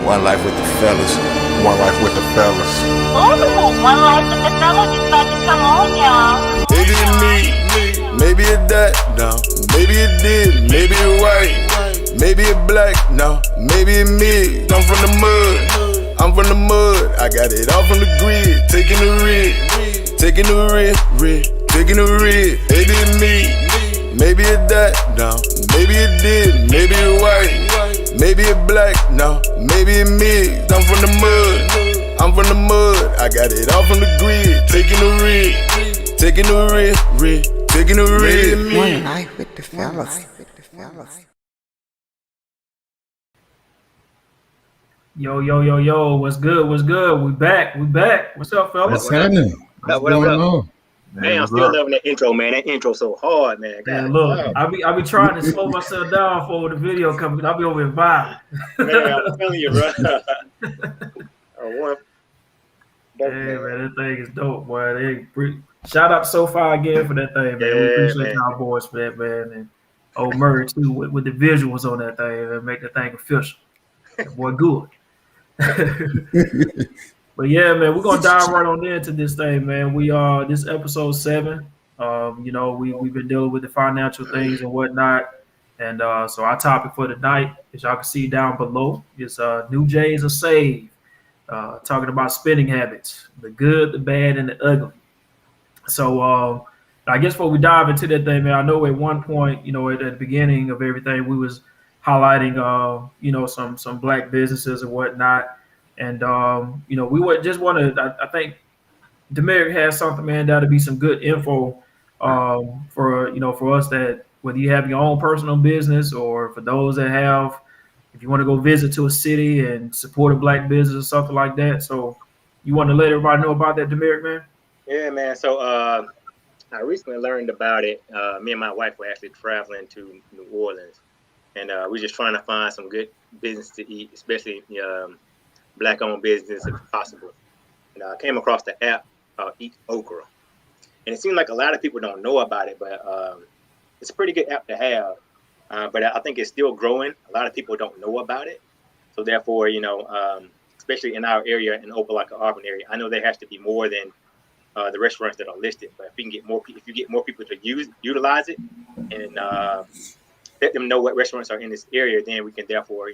One life with the fellas. One life with the fellas. Ooh, one life with the fellas is about to come on, y'all. Maybe it's me, maybe it's that, no. Maybe it did, maybe it white, maybe it black, no. Maybe it mid, I'm from the mud, I'm from the mud. I got it all from the grid, taking the rig, taking the rig, taking the rig. Maybe it's me, maybe it's that, no. Maybe it did, maybe it white, maybe it black, no. Maybe it mid, I'm from the mud, I'm from the mud. I got it all from the grid, taking the rig, taking the rig, taking the rig. One night with the fellas. Yo, what's good? We back. What's up, fellas? What's happening? What going up? on? Man, I'm still loving that intro, man. That intro so hard, man. Man, look, I be trying to slow myself down for the video coming. I'll be over here vibing. Man, I'm telling you, bro. Hey, man, that thing is dope, boy. Shout out to SoFi again for that thing, man. Yeah, we appreciate man. y'all boys for that, man. And old Murray, too, with the visuals on that thing and make that thing official. That boy, good. But yeah, man, we're gonna dive right on into this thing, man. We this episode 7. We've been dealing with the financial things and whatnot, and so our topic for tonight, as y'all can see down below, is new Jays are saved. Talking about spending habits, the good, the bad, and the ugly. So I guess before we dive into that thing, man, I know at one point, at the beginning of everything, we was highlighting, some black businesses and whatnot. And, we would just want to, I think Demeric has something, man, that'll be some good info for us, that whether you have your own personal business or for those that have, if you want to go visit to a city and support a black business or something like that. So you want to let everybody know about that, Demeric, man? Yeah, man. So I recently learned about it. Me and my wife were actually traveling to New Orleans, and we're just trying to find some good business to eat, especially black-owned business if possible. And I came across the app called Eat Okra, and it seems like a lot of people don't know about it, but it's a pretty good app to have. But I think it's still growing. A lot of people don't know about it, so therefore, especially in our area, in Opelika, Auburn area, I know there has to be more than the restaurants that are listed. But if you get more people to utilize it and let them know what restaurants are in this area, then we can therefore,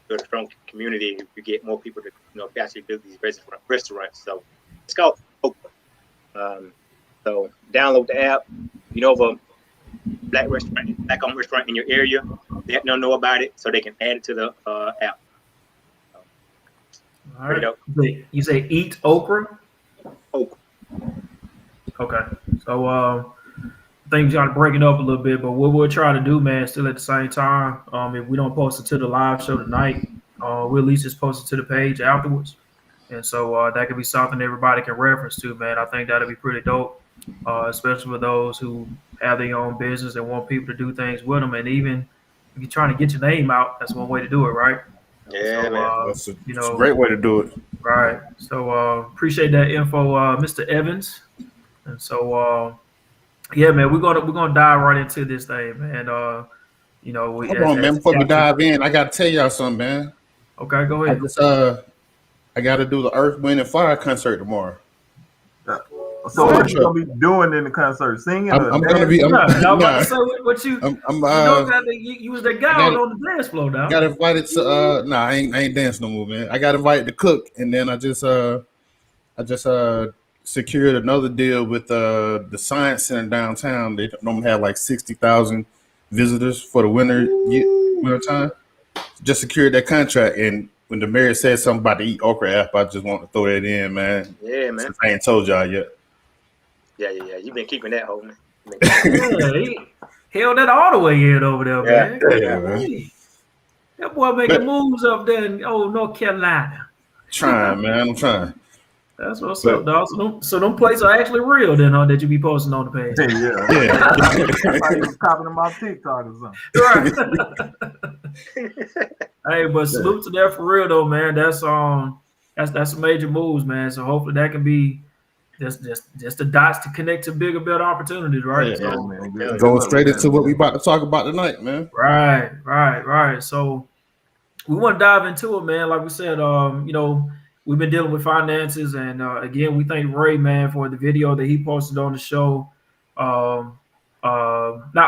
build a strong community. You get more people to, actually build these restaurants. So it's called Okra. So download the app. Of a black-owned restaurant in your area, they don't know about it, so they can add it to the app. All right. You say Eat Okra? Okra. Okay. So I think you got to break it up a little bit, but what we'll try to do, man, still at the same time, if we don't post it to the live show tonight, we'll at least just post it to the page afterwards. And so that could be something everybody can reference to, man. I think that'll be pretty dope, especially for those who have their own business and want people to do things with them. And even if you're trying to get your name out, that's one way to do it, right? Yeah, so, man. That's a great way to do it. Right. So appreciate that info, Mr. Evans. And so yeah, man, we're gonna dive right into this thing, man. Hold on, man. Before we dive in, I gotta tell y'all something, man. Okay, go ahead. I gotta do the Earth, Wind, and Fire concert tomorrow. So what you gonna be doing in the concert? Singing? I'm gonna be. Y'all about to say what you? You was that guy on the dance floor now. Got invited to. I ain't dancing no more, man. I got invited to cook, and then I just secured another deal with the Science Center downtown. They normally have like 60,000 visitors for the winter time. Just secured that contract, and when the mayor said something about the Eat Okra app, I just want to throw that in, man. Yeah, man. Since I ain't told y'all yet. Yeah. You've been keeping that hold, man. Yeah, he held that all the way in over there, man. Yeah, man. That boy making moves up there in North Carolina. Trying, man. I'm trying. That's what's up, dog. So them plates are actually real, then, huh? That you be posting on the page. Yeah. I was copying them off TikTok or something. Right. Hey, but salute to that for real though, man. That's some major moves, man. So hopefully that can be just the dots to connect to bigger, better opportunities, right? Yeah, so, man. Going straight into what we about to talk about tonight, man. Right. So we want to dive into it, man. Like we said, we've been dealing with finances, and again, we thank Ray, man, for the video that he posted on the show. Not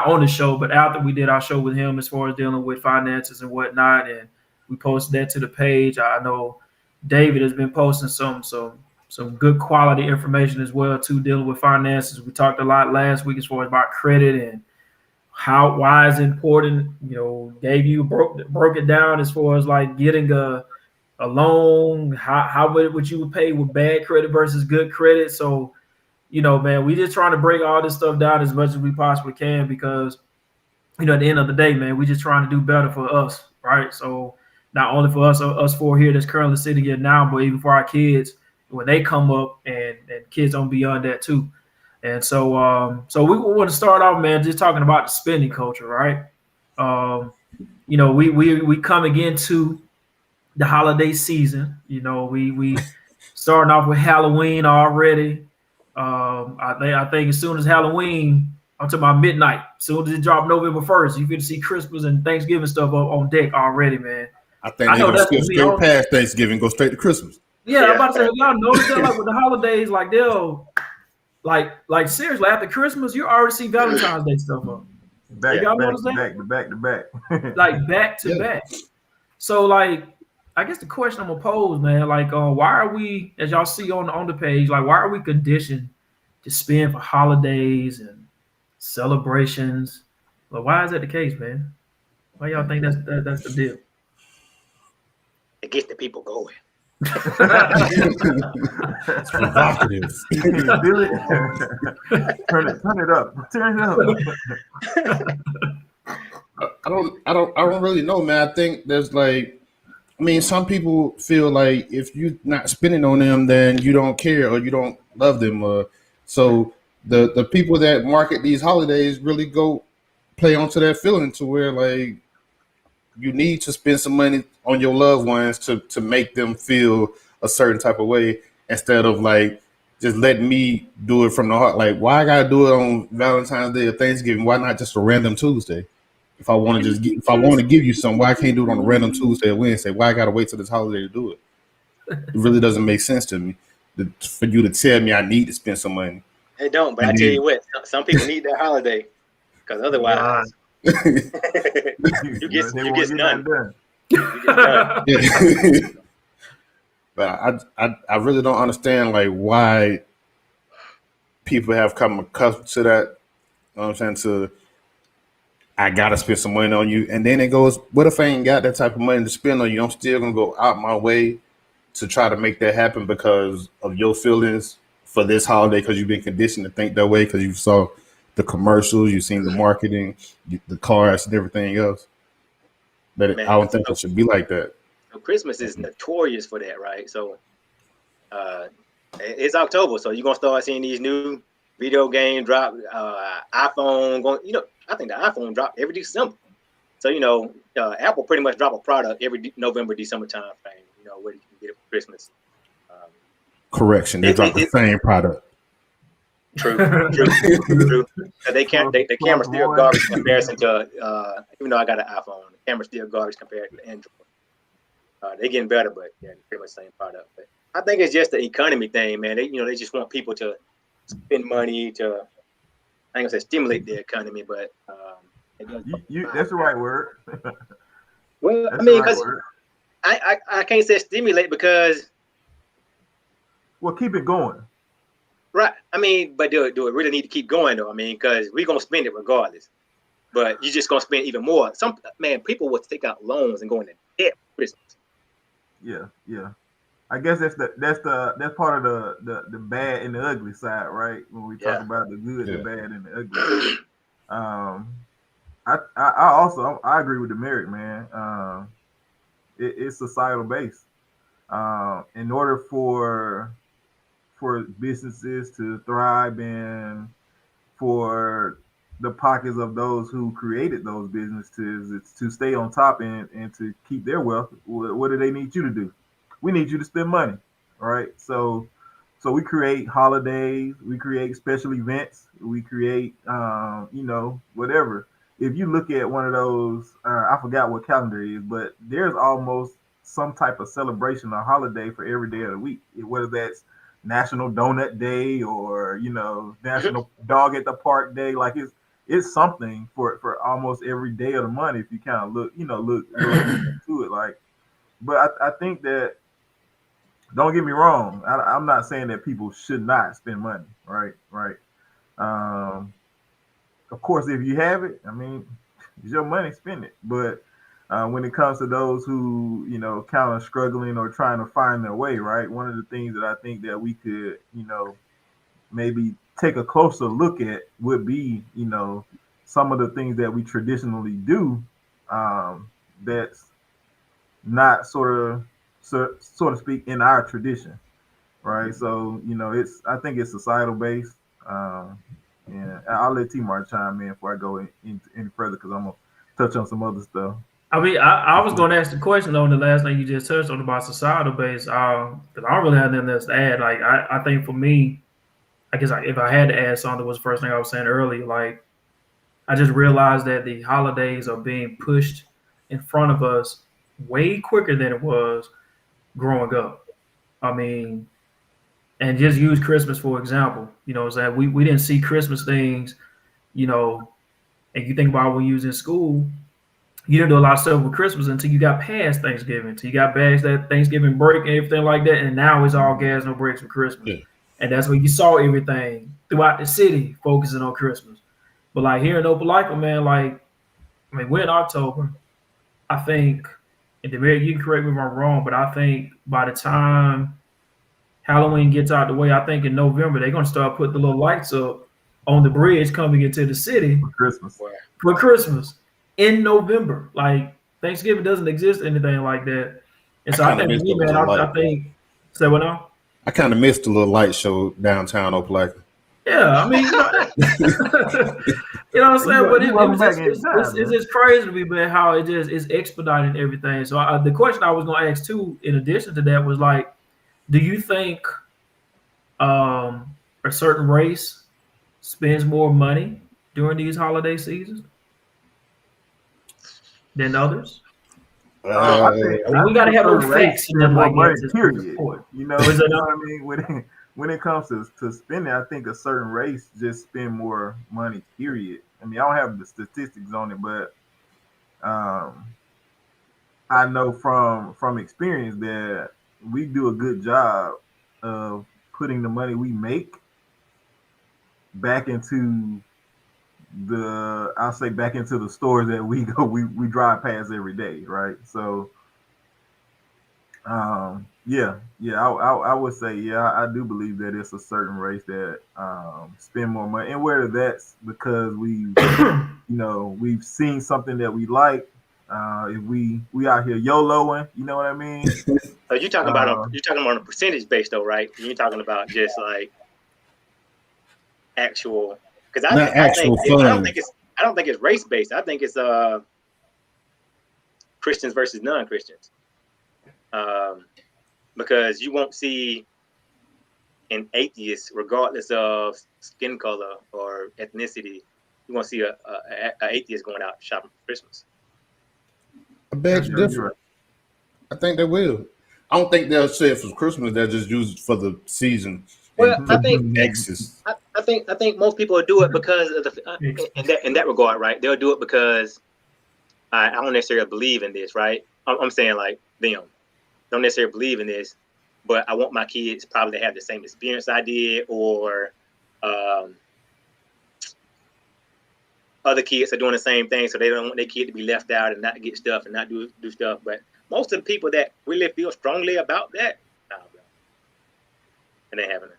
on the show, but after we did our show with him, as far as dealing with finances and whatnot, and we posted that to the page. I know David has been posting some good quality information as well too, dealing with finances. We talked a lot last week as far as about credit and why it's important. Broke it down as far as like getting a loan, how would you pay with bad credit versus good credit. So, man, we just trying to break all this stuff down as much as we possibly can, because at the end of the day, man, we just trying to do better for us, right? So not only for us four here that's currently sitting here now, but even for our kids when they come up, and kids on beyond that too. And so we want to start off, man, just talking about the spending culture, right? We coming into the holiday season. We starting off with Halloween already. I think as soon as Halloween, I'm talking about midnight, as soon as it dropped November 1st, you get to see Christmas and Thanksgiving stuff on deck already, man. I think they're gonna skip straight past Thanksgiving, go straight to Christmas. Yeah, I'm about to say, y'all notice that, like with the holidays, like they'll like seriously after Christmas, you already see Valentine's Day stuff up. Back to back. Like back to back. So like, I guess the question I'm gonna pose, man, like, why are we, as y'all see on the page, like, why are we conditioned to spend for holidays and celebrations? Like, why is that the case, man? Why y'all think that's the deal? It gets the people going. It's provocative. Turn it up. I don't really know, man. I think there's some people feel like if you're not spending on them, then you don't care or you don't love them. So the people that market these holidays really go play onto that feeling to where like you need to spend some money on your loved ones to make them feel a certain type of way, instead of like just letting me do it from the heart. Like, why I gotta do it on Valentine's Day or Thanksgiving? Why not just a random Tuesday? If I want to give you something, why I can't do it on a random Tuesday or Wednesday? Why I gotta wait till this holiday to do it? It really doesn't make sense to me for you to tell me I need to spend some money. It don't, but I tell you what, some people need that holiday, because otherwise you get none. But I really don't understand like why people have come accustomed to that. You know what I'm saying? I gotta spend some money on you, and then it goes, what if I ain't got that type of money to spend on you? I'm still gonna go out my way to try to make that happen because of your feelings for this holiday, because you've been conditioned to think that way, because you saw the commercials, you've seen the marketing, the cars, and everything else. But I don't think it should be like that. So Christmas is notorious for that, right? So it's October, so you're gonna start seeing these new video game drop, iPhone going. I think the iPhone drop every December. So Apple pretty much drop a product every November, December time frame. Where you can get it for Christmas. Correction, they drop the same product. True. They can't. The camera's still garbage in comparison to. Even though I got an iPhone, the camera's still garbage compared to Android. They're getting better, but yeah, pretty much the same product. But I think it's just the economy thing, man. They just want people to spend money to. I ain't gonna say stimulate the economy, but that's the right word. Well, I mean, because I can't say stimulate because. Well, keep it going. Right. I mean, but do it really need to keep going though? I mean, because we're gonna spend it regardless. But you're just gonna spend even more. People will take out loans and go into debt for Christmas. Yeah. I guess that's part of the bad and the ugly side, right? When we talk about the good, the bad, and the ugly. I agree with the Merrick, man. It's societal based. In order for businesses to thrive and for the pockets of those who created those businesses, it's to stay on top and to keep their wealth. What do they need you to do? We need you to spend money, right? So we create holidays, we create special events, we create, whatever. if you look at one of those, I forgot what calendar it is, but there's almost some type of celebration or holiday for every day of the week, whether that's National Donut Day or National Dog at the Park Day. Like it's something for almost every day of the month if you kind of look into it. Like, but I think that, don't get me wrong, I'm not saying that people should not spend money, right? Um, of course, if you have it, I mean, it's your money, spend it. But when it comes to those who, kind of struggling or trying to find their way, right? One of the things that I think that we could, maybe take a closer look at would be, some of the things that we traditionally do, that's not so to speak in our tradition, right? So, I think it's societal based. And I'll let T-Mar chime in before I go any further because I'm gonna touch on some other stuff. I mean, I was going to ask the question on the last thing you just touched on about societal base, because I don't really have nothing else to add. Like, I think for me, I guess if I had to add something, was the first thing I was saying earlier. Like, I just realized that the holidays are being pushed in front of us way quicker than it was growing up. I mean, and just use Christmas for example. You know what I'm saying? We didn't see Christmas things, and you think about when you was in school, you didn't do a lot of stuff with Christmas until you got past Thanksgiving, until you got past that Thanksgiving break and everything like that. And now it's all gas, no breaks for Christmas. Yeah. And that's when you saw everything throughout the city focusing on Christmas. But like here in Opelika, man, we're in October. I think, and Demaric, you can correct me if I'm wrong, but I think by the time Halloween gets out the way, I think in November they're gonna start putting the little lights up on the bridge coming into the city for Christmas in November. Like Thanksgiving doesn't exist, anything like that. And so I think, man, I think. Say what now? I kind of missed the little light show downtown Opelika. Yeah, I mean, you know what I'm saying? But it's just crazy to me, man, how it just is expediting everything. So the question I was going to ask too, in addition to that, was like, do you think a certain race spends more money during these holiday seasons than others? I think we got to have those facts. Period. You know what I mean? When it comes to spending, I think a certain race just spend more money, period. I mean, I don't have the statistics on it, but I know from experience that we do a good job of putting the money we make back into back into the stores that we drive past every day, right? So I would say, I do believe that it's a certain race that spend more money, and whether that's because we've seen something that we like, if we out here YOLOing, you know what I mean? So you're talking about on a percentage base though, right? You're talking about just like actual, because I don't think it's race based. I think it's Christians versus non-Christians. Because you won't see an atheist, regardless of skin color or ethnicity, you won't see a atheist going out shopping for Christmas. I beg to differ. I think they will. I don't think they'll say it for Christmas. They'll just use it for the season. Well, I think most people will do it because of in that regard, right? They'll do it because I don't necessarily believe in this, right? I'm saying like them. Don't necessarily believe in this, but I want my kids probably to have the same experience I did, or other kids are doing the same thing, so they don't want their kid to be left out and not get stuff and not do stuff. But most of the people that really feel strongly about that, and they haven't.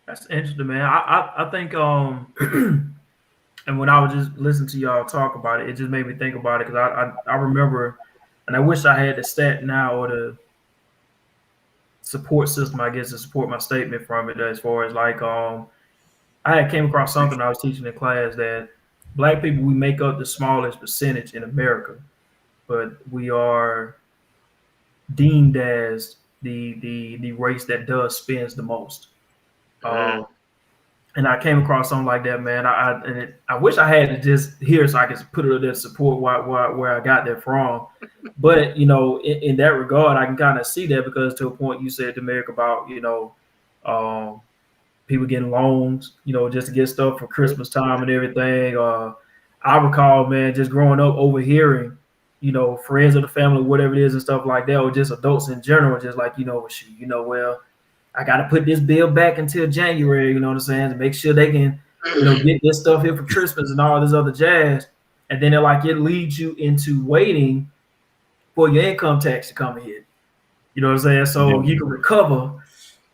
That's interesting, man. I think and when I was just listening to y'all talk about it, it just made me think about it, because I remember. And I wish I had the stat now or the support system, I guess, to support my statement from it, as far as like I had came across something I was teaching in class that Black people, we make up the smallest percentage in America, but we are deemed as the race that spends the most. and I came across something like that, man. I wish I had to just hear so I could put it up there to support where I got that from. But in that regard, I can kind of see that because to a point you said, Demeric, about people getting loans, just to get stuff for Christmas time and everything. I recall, man, just growing up overhearing, friends of the family, whatever it is, and stuff like that, or just adults in general, just like, well, I got to put this bill back until January, you know what I'm saying, to make sure they can, get this stuff here for Christmas and all this other jazz. And then it leads you into waiting for your income tax to come in. You know what I'm saying? So you can recover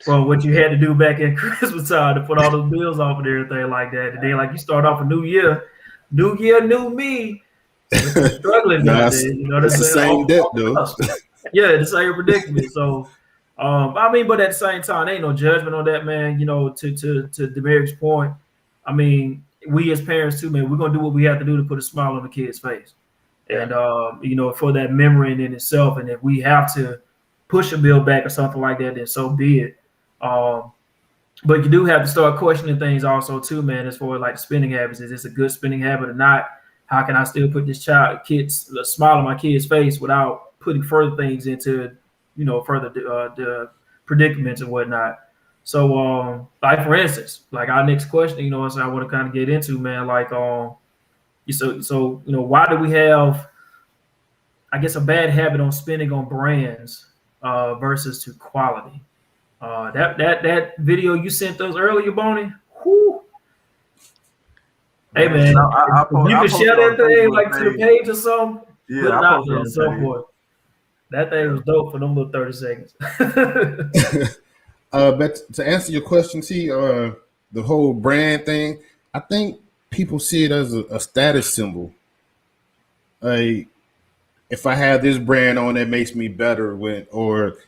from what you had to do back in Christmas time to put all those bills off and everything like that. And then you start off a new year, new me. Struggling that's, you know what I'm saying? The same debt, though. Yeah, the same predicament. So, but at the same time, there ain't no judgment on that, man. To Demeric's point, I mean, we as parents too, man, we're gonna do what we have to do to put a smile on the kid's face, and for that memory in itself. And if we have to push a bill back or something like that, then so be it. But you do have to start questioning things also too, man. As far as like spending habits, is this a good spending habit or not? How can I still put this kid's smile on my kid's face without putting further things into, further the predicaments and whatnot? So, like for instance, like our next question, I want to kind of get into, man. Like, why do we have, I guess, a bad habit on spending on brands versus to quality? That video you sent us earlier, Bonnie. Whew. Hey man, you can share that thing to the page or something. Yeah, put it out there on at some point. That thing was dope for them little 30 seconds. But to answer your question, the whole brand thing, I think people see it as a status symbol. If I have this brand on, that makes me better or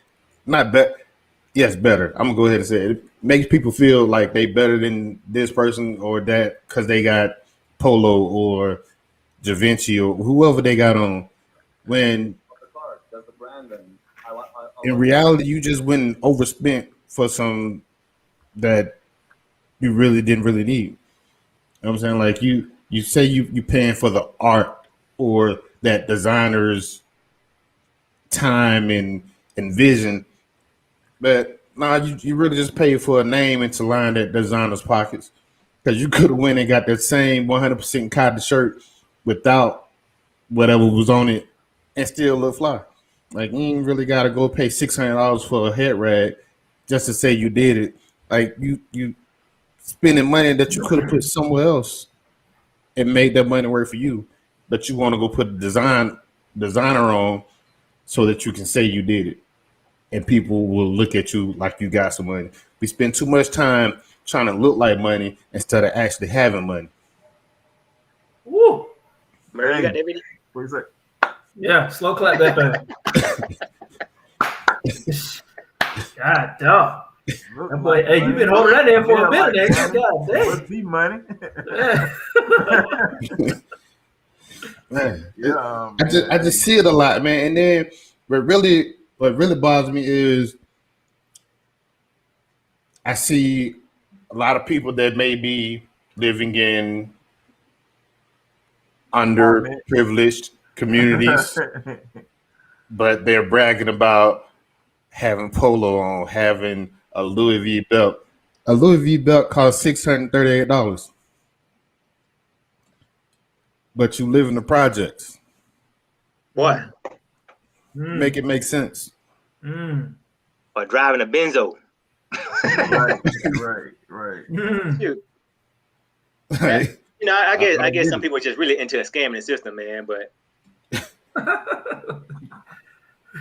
not better. Yes, better. I'm gonna go ahead and say it makes people feel like they better than this person or that because they got Polo or Givenchy or whoever they got on. When in reality, you just went and overspent for some that you really didn't really need. You know what I'm saying? Like you say you paying for the art or that designer's time and vision. But you really just pay for a name and to line that designer's pockets because you could have went and got that same 100% cotton shirt without whatever was on it and still look fly. Like you ain't really got to go pay $600 for a head rag just to say you did it. Like you spending money that you could have put somewhere else and made that money work for you, but you want to go put a designer on so that you can say you did it. And people will look at you like you got some money. We spend too much time trying to look like money instead of actually having money. Woo! Murray, you got that video? What is that? Yeah, slow clap that thing. God damn. That boy, hey, you been holding that there for a minute, nigga. God damn. What's the money? Man, Yeah, I just see it a lot, man. And then what really bothers me is I see a lot of people that may be living in underprivileged communities, but they're bragging about having Polo on, having a Louis V belt. A Louis V belt costs $638, but you live in the projects. What? Make it make sense. Or driving a Benzo. right. Shoot. Right. I guess some people are just really into the scamming the system, man. But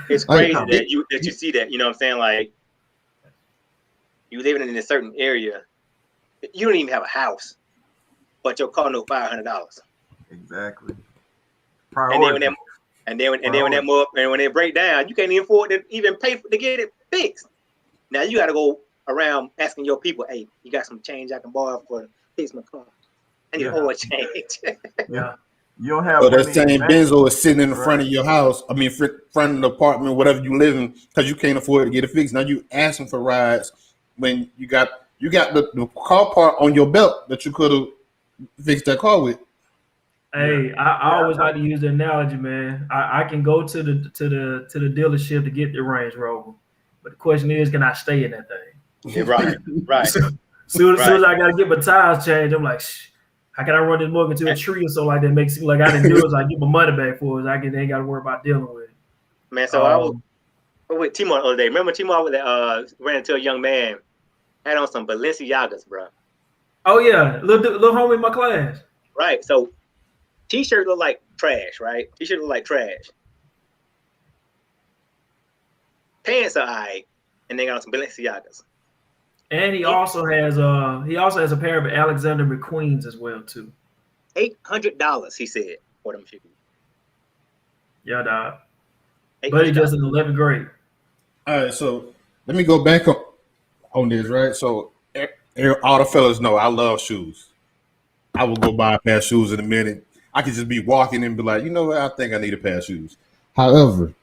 it's crazy that you see that. You know what I'm saying? Like you living in a certain area, you don't even have a house, but your car no $500. Exactly. And then when they break down, you can't even afford to even pay to get it fixed. Now you got to go around asking your people, "Hey, you got some change I can borrow for fix my car?" And you owe a change. Yeah. You don't have. So that same Benzo is sitting in the front of your house. I mean, front of the apartment, whatever you live in, because you can't afford to get it fixed. Now you asking for rides when you got You got the car part on your belt that you could have fixed that car with. Hey, I always like to use the analogy, man. I can go to the dealership to get the Range Rover, but the question is, can I stay in that thing? Yeah, right. Soon as I gotta get my tires changed, I'm like, how can I run this mug into a tree or so like that? Makes it seem like I didn't do it, so I get my money back for it. Ain't got to worry about dealing with it. Man, so I was with Timo the other day. Remember Timo ran into a young man, had on some Balenciagas, bro. Oh yeah, little homie in my class. Right. So T-shirt look like trash, right? T-shirt look like trash. Pants are alright, and they got on some Balenciagas. And he also has a pair of Alexander McQueens as well too. $800, he said, for them shoes. Yeah, dog. But he just in 11th grade. All right, so let me go back on this, right? So all the fellas know I love shoes. I will go buy a pair of shoes in a minute. I could just be walking and be like, you know what? I think I need a pair of shoes. However,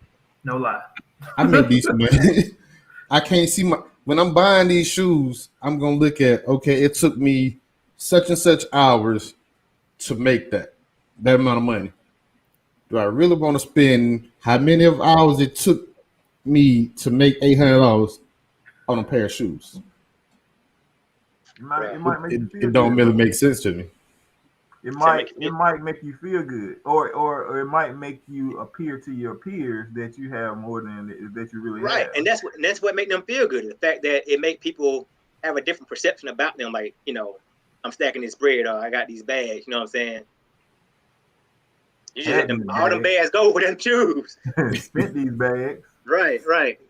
no lie, I make decent money. I can't see when I'm buying these shoes, I'm gonna look at, okay, it took me such and such hours to make that amount of money. Do I really want to spend how many of hours it took me to make $800 on a pair of shoes? It don't really make sense to me. It might make you feel good, or it might make you appear to your peers that you have more than that you really have. Right, and that's what make them feel good. The fact that it make people have a different perception about them. Like, you know, I'm stacking this bread, or I got these bags. You know what I'm saying? You just let all them bags go with them shoes. Spent these bags. Right.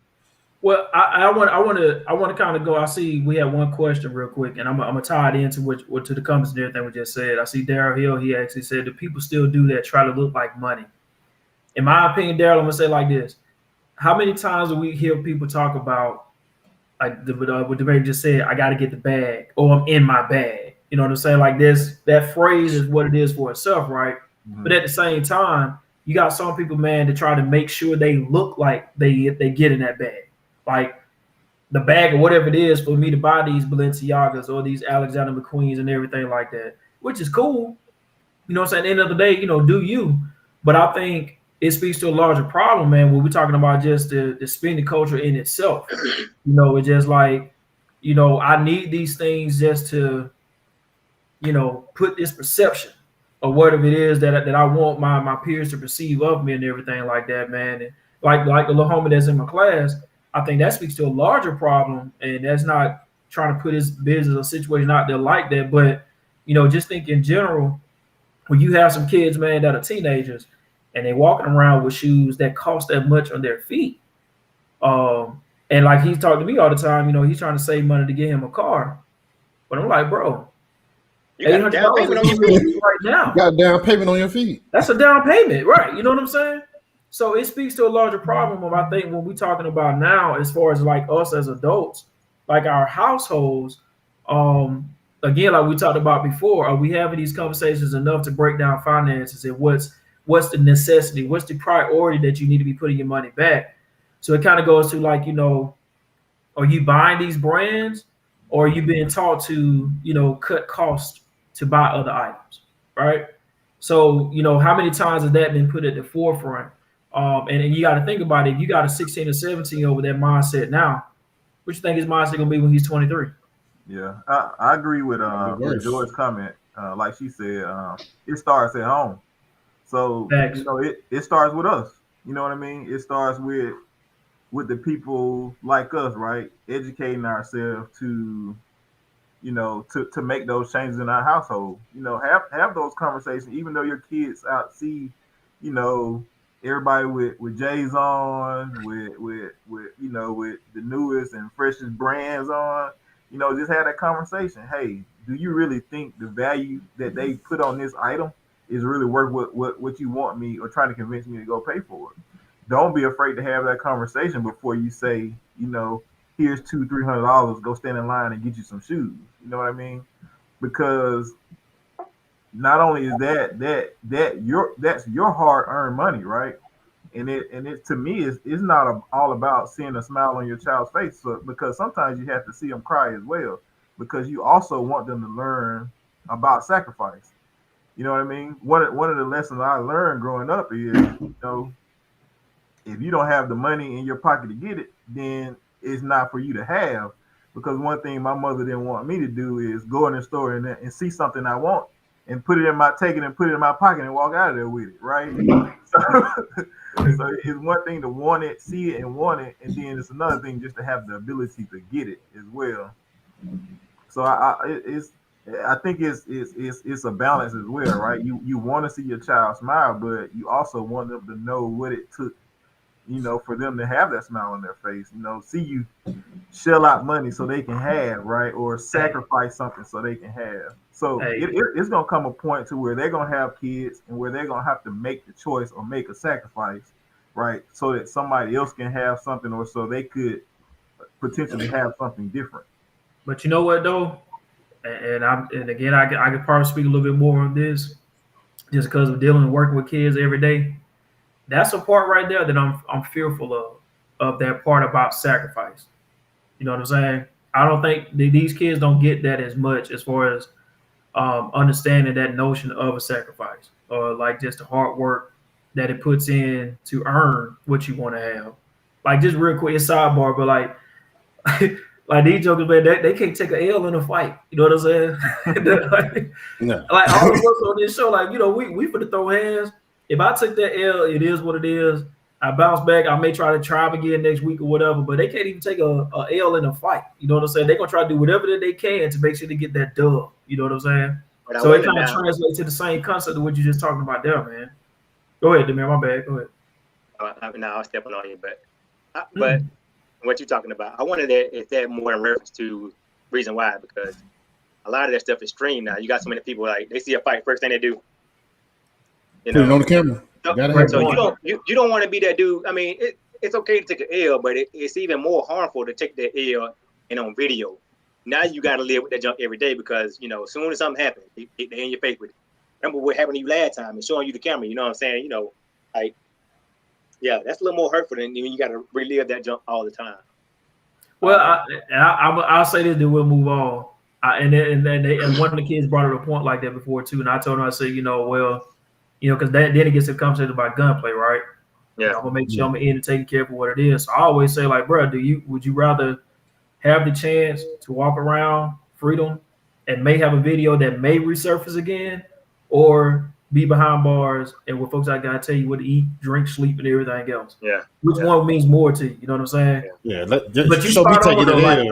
Well, I want to kind of go. I see we have one question real quick, and I'm gonna tie it into to the comments and everything we just said. I see Daryl Hill. He actually said, "Do people still do that? Try to look like money?" In my opinion, Daryl, I'm gonna say like this: how many times do we hear people talk about, like what the baby just said? I got to get the bag, or I'm in my bag. You know what I'm saying? Like this, that phrase is what it is for itself, right? Mm-hmm. But at the same time, you got some people, man, to try to make sure they look like they get in that bag. Like the bag or whatever it is for me to buy these Balenciagas or these Alexander McQueens and everything like that, which is cool. You know what I'm saying? At the end of the day, you know, do you. But I think it speaks to a larger problem, man, when we're talking about just the spending culture in itself. You know, it's just like, you know, I need these things just to, you know, put this perception of whatever it is that I want my peers to perceive of me and everything like that, man. And like the little homie that's in my class, I think that speaks to a larger problem, and that's not trying to put his business or situation out there like that. But, you know, just think in general, when you have some kids, man, that are teenagers and they walking around with shoes that cost that much on their feet. And like he's talking to me all the time, you know, he's trying to save money to get him a car. But I'm like, bro, you got a down payment on your feet right now. You got a down payment on your feet. That's a down payment, right? You know what I'm saying? So it speaks to a larger problem of, I think, when we're talking about now, as far as like us as adults, like our households, again, like we talked about before, are we having these conversations enough to break down finances and what's the necessity, what's the priority that you need to be putting your money back? So it kind of goes to like, you know, are you buying these brands, or are you being taught to, you know, cut costs to buy other items, right? So, you know, how many times has that been put at the forefront? And you got to think about it. If you got a 16 or 17 over that mindset now, what you think his mindset gonna be when he's 23? Yeah, I agree with Joy's comment. Like she said, it starts at home. So you know, it starts with us. You know what I mean? It starts with the people like us, right? Educating ourselves to, you know, to make those changes in our household. You know, have those conversations, even though your kids out see, you know, everybody with J's on, with you know, with the newest and freshest brands on, you know, just have that conversation. Hey, do you really think the value that they put on this item is really worth what you want me, or trying to convince me to go pay for it? Don't be afraid to have that conversation before you say, you know, here's $200-$300, go stand in line and get you some shoes. You know what I mean? Because not only is that's your hard-earned money, right? And it to me is not all about seeing a smile on your child's face. So, because sometimes you have to see them cry as well. because you also want them to learn about sacrifice. You know what I mean? One of the lessons I learned growing up is, you know, if you don't have the money in your pocket to get it, then it's not for you to have. Because one thing my mother didn't want me to do is go in the store and see something I want and put it in my pocket and walk out of there with it, right? So it's one thing to want it, see it, and want it, and then it's another thing just to have the ability to get it as well. So I think it's a balance as well, right? You want to see your child smile, but you also want them to know what it took, you know, for them to have that smile on their face. You know, see you shell out money so they can have, right, or sacrifice something so they can have. So it's gonna come a point to where they're gonna have kids and where they're gonna have to make the choice or make a sacrifice, right, so that somebody else can have something, or so they could potentially have something different. But you know what though, and again, I could probably speak a little bit more on this, just because of dealing and working with kids every day. That's a part right there that I'm fearful of that part about sacrifice. You know what I'm saying? I don't think these kids don't get that as much as far as understanding that notion of a sacrifice, or like just the hard work that it puts in to earn what you want to have. Like, just real quick, it's sidebar, but like these jokers, man, they can't take an L in a fight. You know what I'm saying? No. Like all of us on this show, like, you know, we finna throw hands. If I took that L, it is what it is. I bounce back. I may try to try again next week or whatever, but they can't even take a L in a fight. You know what I'm saying? They're gonna try to do whatever that they can to make sure they get that dub. You know what I'm saying? So it kind of translates to the same concept of what you just talking about there, man. Go ahead, Demir. My bad. Go ahead. No, I was stepping on you, but what you're talking about, I wonder if that more in reference to reason why, because a lot of that stuff is streamed now. You got so many people, like, they see a fight, first thing they do, you know, put it on the camera. So you don't want to be that dude. I mean, it's okay to take an L, but it's even more harmful to take that L and on video. Now you got to live with that junk every day, because, you know, as soon as something happens, they in your face with it. Remember what happened to you last time and showing you the camera. You know what I'm saying? You know, like, yeah, that's a little more hurtful than you got to relive that junk all the time. Well, I'll say this, then we'll move on. And one of the kids brought up a point like that before too, and I told him, I said, you know, well, you know, because then it gets to the conversation about gunplay, right? Yeah, I'm gonna make sure I'm in and taking care of what it is. So I always say, like, bro, would you rather have the chance to walk around freedom and may have a video that may resurface again, or be behind bars and where folks I gotta tell you what to eat, drink, sleep, and everything else? Yeah. Which one means more to you? You know what I'm saying? Yeah. But you spot on, though, like,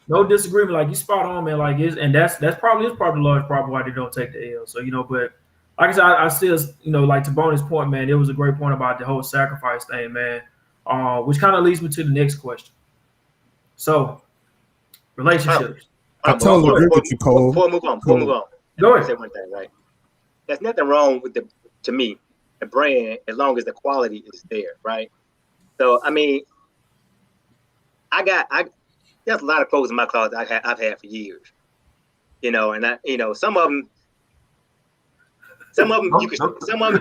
no disagreement. Like, you spot on, man. Like, that's probably a large problem why they don't take the L. So, you know, but like I said, I still, you know, like, to Bonnie's point, man, it was a great point about the whole sacrifice thing, man. Which kind of leads me to the next question. So, relationships. I totally agree with you, Cole. Before we move on. Go ahead. Say one thing, right? There's nothing wrong with to me, the brand, as long as the quality is there, right? So, I mean, there's a lot of clothes in my closet I've had for years, you know, and some of them you can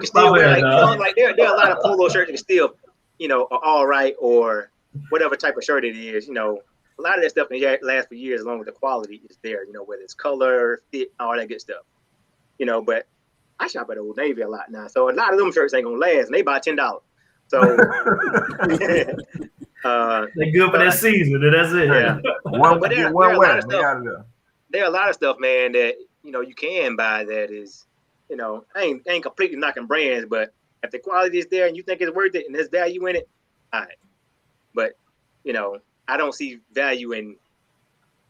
still wear, like, you know, like there are a lot of polo shirts you can still, you know, are all right, or whatever type of shirt it is, you know. A lot of that stuff can last for years as long as the quality is there, you know, whether it's color, fit, all that good stuff, you know. But I shop at Old Navy a lot now, so a lot of them shirts ain't gonna last, and they buy $10. So they're good for that season, and that's it. Yeah. But there are a lot of stuff, man, that, you know, you can buy that is, you know, I ain't completely knocking brands, but if the quality is there and you think it's worth it and there's value in it, all right. But, you know, I don't see value in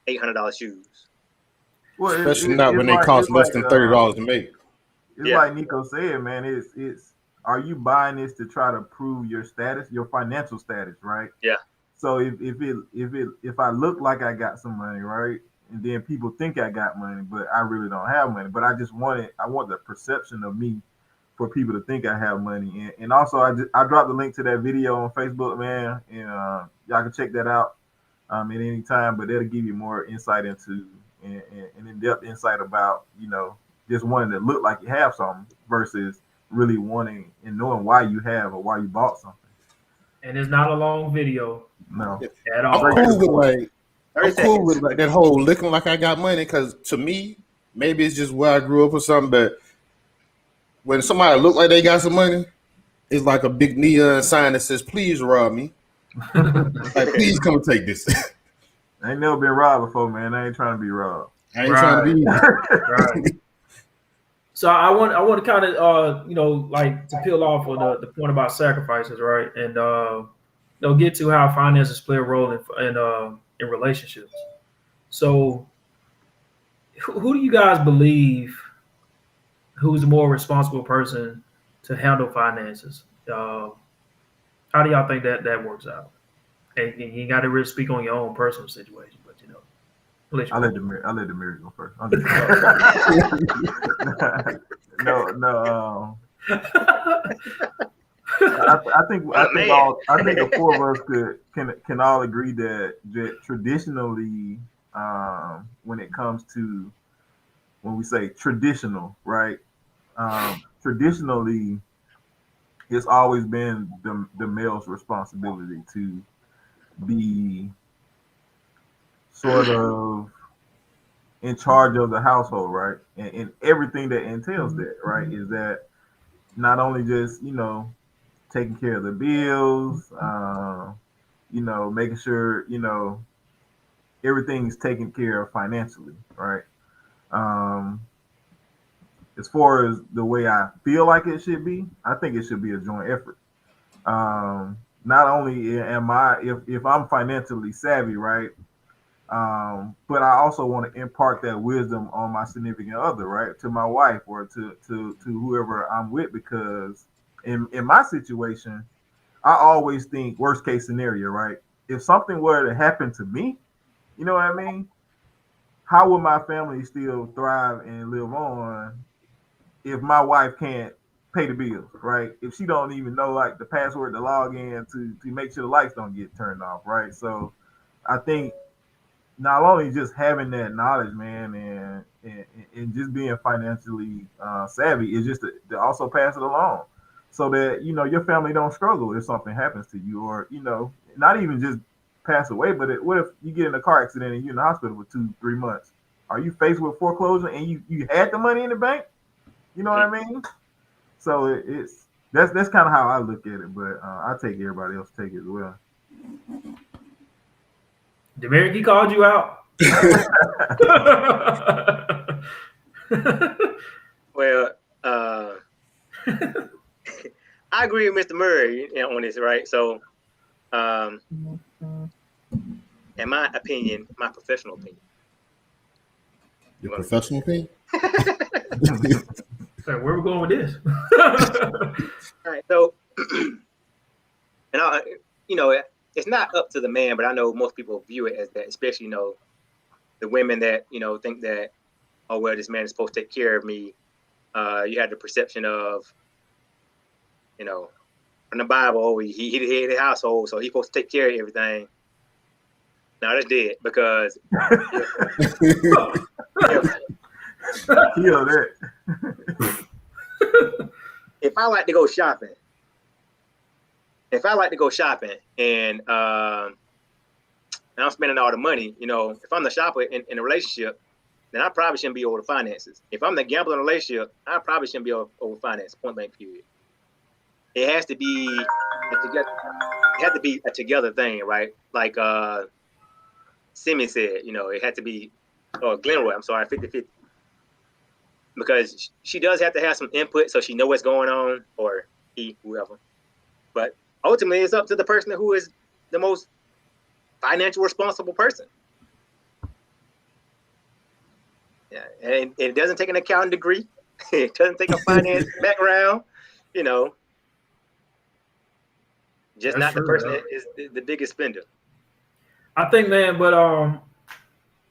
$800 shoes. Well, especially not when they cost less than $30 to make. It's like Nico said, man. It's are you buying this to try to prove your status, your financial status, right? Yeah. So if I look like I got some money, right, and then people think I got money, but I really don't have money, but I want the perception of me for people to think I have money. And also I dropped the link to that video on Facebook, man, and y'all can check that out at any time, but that'll give you more insight into and in-depth insight about, you know, just wanting to look like you have something versus really wanting and knowing why you have or why you bought something. And it's not a long video. No. At all. I'm cool with, like, I'm cool with like that whole looking like I got money, because to me, maybe it's just where I grew up or something, but when somebody look like they got some money, it's like a big neon sign that says, "Please rob me." Like, please come and take this. I ain't never been robbed before, man. I ain't trying to be robbed. I ain't trying to be. Right. So I want to kind of like to peel off on the point about sacrifices, right? And get to how finances play a role in relationships. So who do you guys believe who's the more responsible person to handle finances? How do y'all think that works out? And you got to really speak on your own personal situation, but I'll let the mirror go first. No. I think the four of us can all agree that traditionally, when it comes to when we say traditional, right? Traditionally, it's always been the male's responsibility to be sort of in charge of the household, right? And everything that entails that, right? Is that not only just, taking care of the bills, making sure, everything's taken care of financially, right? As far as the way I feel like it should be, I think it should be a joint effort. Not only am I, if I'm financially savvy, right? But I also want to impart that wisdom on my significant other, right? To my wife or to whoever I'm with, because in my situation, I always think worst case scenario, right? If something were to happen to me, you know what I mean? How would my family still thrive and live on if my wife can't pay the bills, right? If she don't even know like the password to log in to make sure the lights don't get turned off, right? So I think not only just having that knowledge, man, and just being financially savvy is just to also pass it along, so that your family don't struggle if something happens to you, or not even just pass away, but what if you get in a car accident and you're in the hospital for 2-3 months? Are you faced with foreclosure and you had the money in the bank? You know what I mean? So that's kind of how I look at it, but I take everybody else take it as well. Demeric, he called you out. Well, I agree with Mr. Murray on this, right? So, in my opinion, my professional opinion. Your professional opinion? So where we going with this? All right, so, and it's not up to the man, but I know most people view it as that, especially, the women that, think that, oh, well, this man is supposed to take care of me. You had the perception of, from the Bible, oh, he the head of the household, so he's supposed to take care of everything. No, that's dead, because if I like to go shopping, and I'm spending all the money, if I'm the shopper in a relationship, then I probably shouldn't be over the finances. If I'm the gambler in a relationship, I probably shouldn't be over finance. Point blank period. It has to be a together thing, right? Like Simmons said, it had to be, or Glenroy, I'm sorry, 50-50. Because she does have to have some input so she knows what's going on, or he, whoever. But ultimately, it's up to the person who is the most financial responsible person. Yeah, and it doesn't take an accounting degree. It doesn't take a finance background, Just That's not true, the person that is the biggest spender. I think, man, but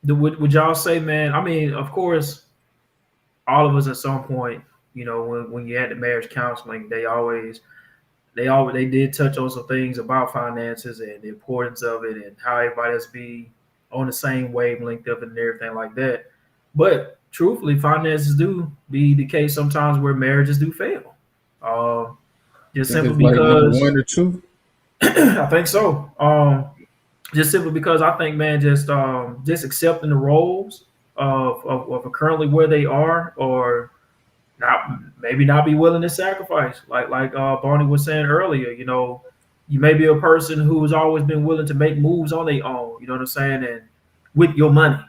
would y'all say, man? I mean, of course, all of us at some point, when you had the marriage counseling, they did touch on some things about finances and the importance of it and how everybody has to be on the same wavelength of it and everything like that. But truthfully, finances do be the case sometimes where marriages do fail. Just simply because like 1 or 2. I think so. just simply because I think, man, just accepting the roles of currently where they are, or not maybe not be willing to sacrifice, like Barney was saying earlier. You know, you may be a person who has always been willing to make moves on their own. You know what I'm saying, and with your money.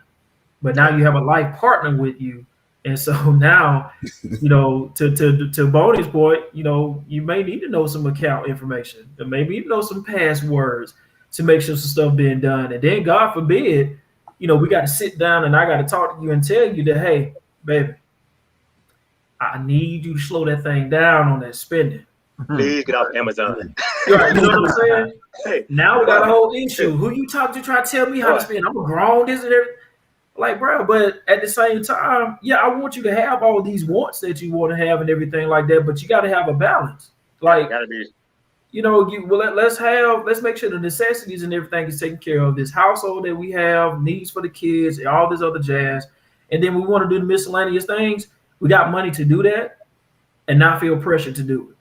But now you have a life partner with you, and so now, you know, to Boney's point, you know, you may need to know some account information, and maybe you know some passwords to make sure some stuff being done. And then, God forbid, you know, we got to sit down and I got to talk to you and tell you that, hey, baby, I need you to slow that thing down on that spending. Please get off Amazon. Right, you know what I'm saying? Hey, Now we got a whole issue. Who you talk to try to tell me how to spend? I'm a grown this and everything. Like, bro, but at the same time, yeah, I want you to have all these wants that you want to have and everything like that, but you got to have a balance. Like, gotta be. you know, let's make sure the necessities and everything is taken care of. This household that we have, needs for the kids, and all this other jazz. And then we want to do the miscellaneous things. We got money to do that and not feel pressure to do it.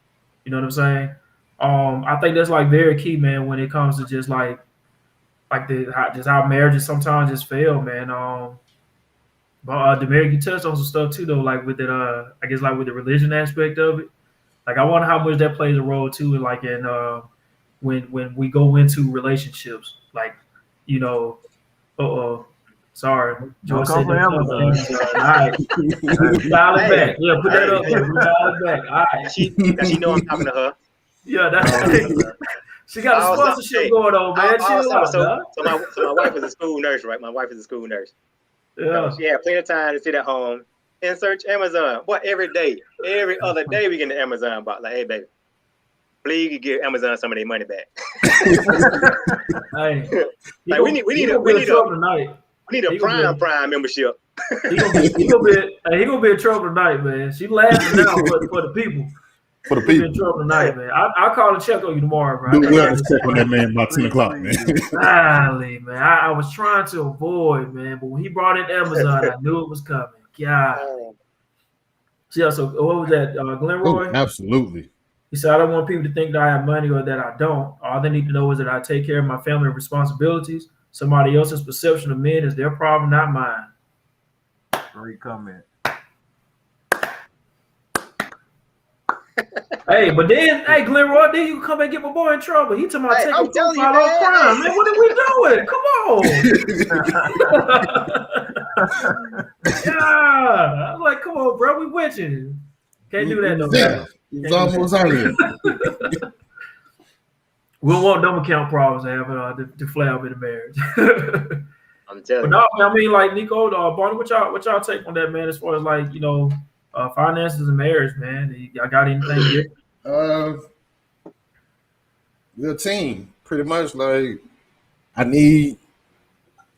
You know what I'm saying? I think that's like very key, man, when it comes to just like how marriages sometimes just fail, man. But Demaric, you touched on some stuff too, though, like with it, I guess like with the religion aspect of it. Like I wonder how much that plays a role too, like in when we go into relationships, like, you know, sorry, Joy said that. All right, dial it back. Yeah, put that up there. Dial it back. All right. She know I'm talking to her. Yeah, that's she got a sponsorship going on, man. So my wife is a school nurse, right? My wife is a school nurse. Yeah. So she had plenty of time to sit at home and search Amazon. What, every day, every other day we get the Amazon box. Like, hey, baby, please give Amazon some of their money back. Hey, like we need a Prime membership. He gonna be in trouble tonight, man. She laughing now for the people. For the He people. in trouble tonight, man. I'll call and check on you tomorrow, bro. Do well to check on that man about 10 o'clock, man. Golly, man. I was trying to avoid, man, but when he brought in Amazon, I knew it was coming. God. Yeah, so what was that, Glenroy? Oh, absolutely. He said, I don't want people to think that I have money or that I don't. All they need to know is that I take care of my family responsibilities. Somebody else's perception of men is their problem, not mine. Great comment. Hey, but then, hey, Glenroy, then you come and get my boy in trouble. He talking about taking I'm telling you, profile on crime. Man, what are we doing? Come on. Yeah. I'm like, come on, bro. We with you. Can't do that no more. It's almost out here. We don't want dumb account problems to flare up in the marriage. I'm telling But you. no, I mean, like Nico, Barney, what y'all take on that, man? As far as like, you know, finances and marriage, man. Y'all got anything different? We're a team, pretty much. Like I need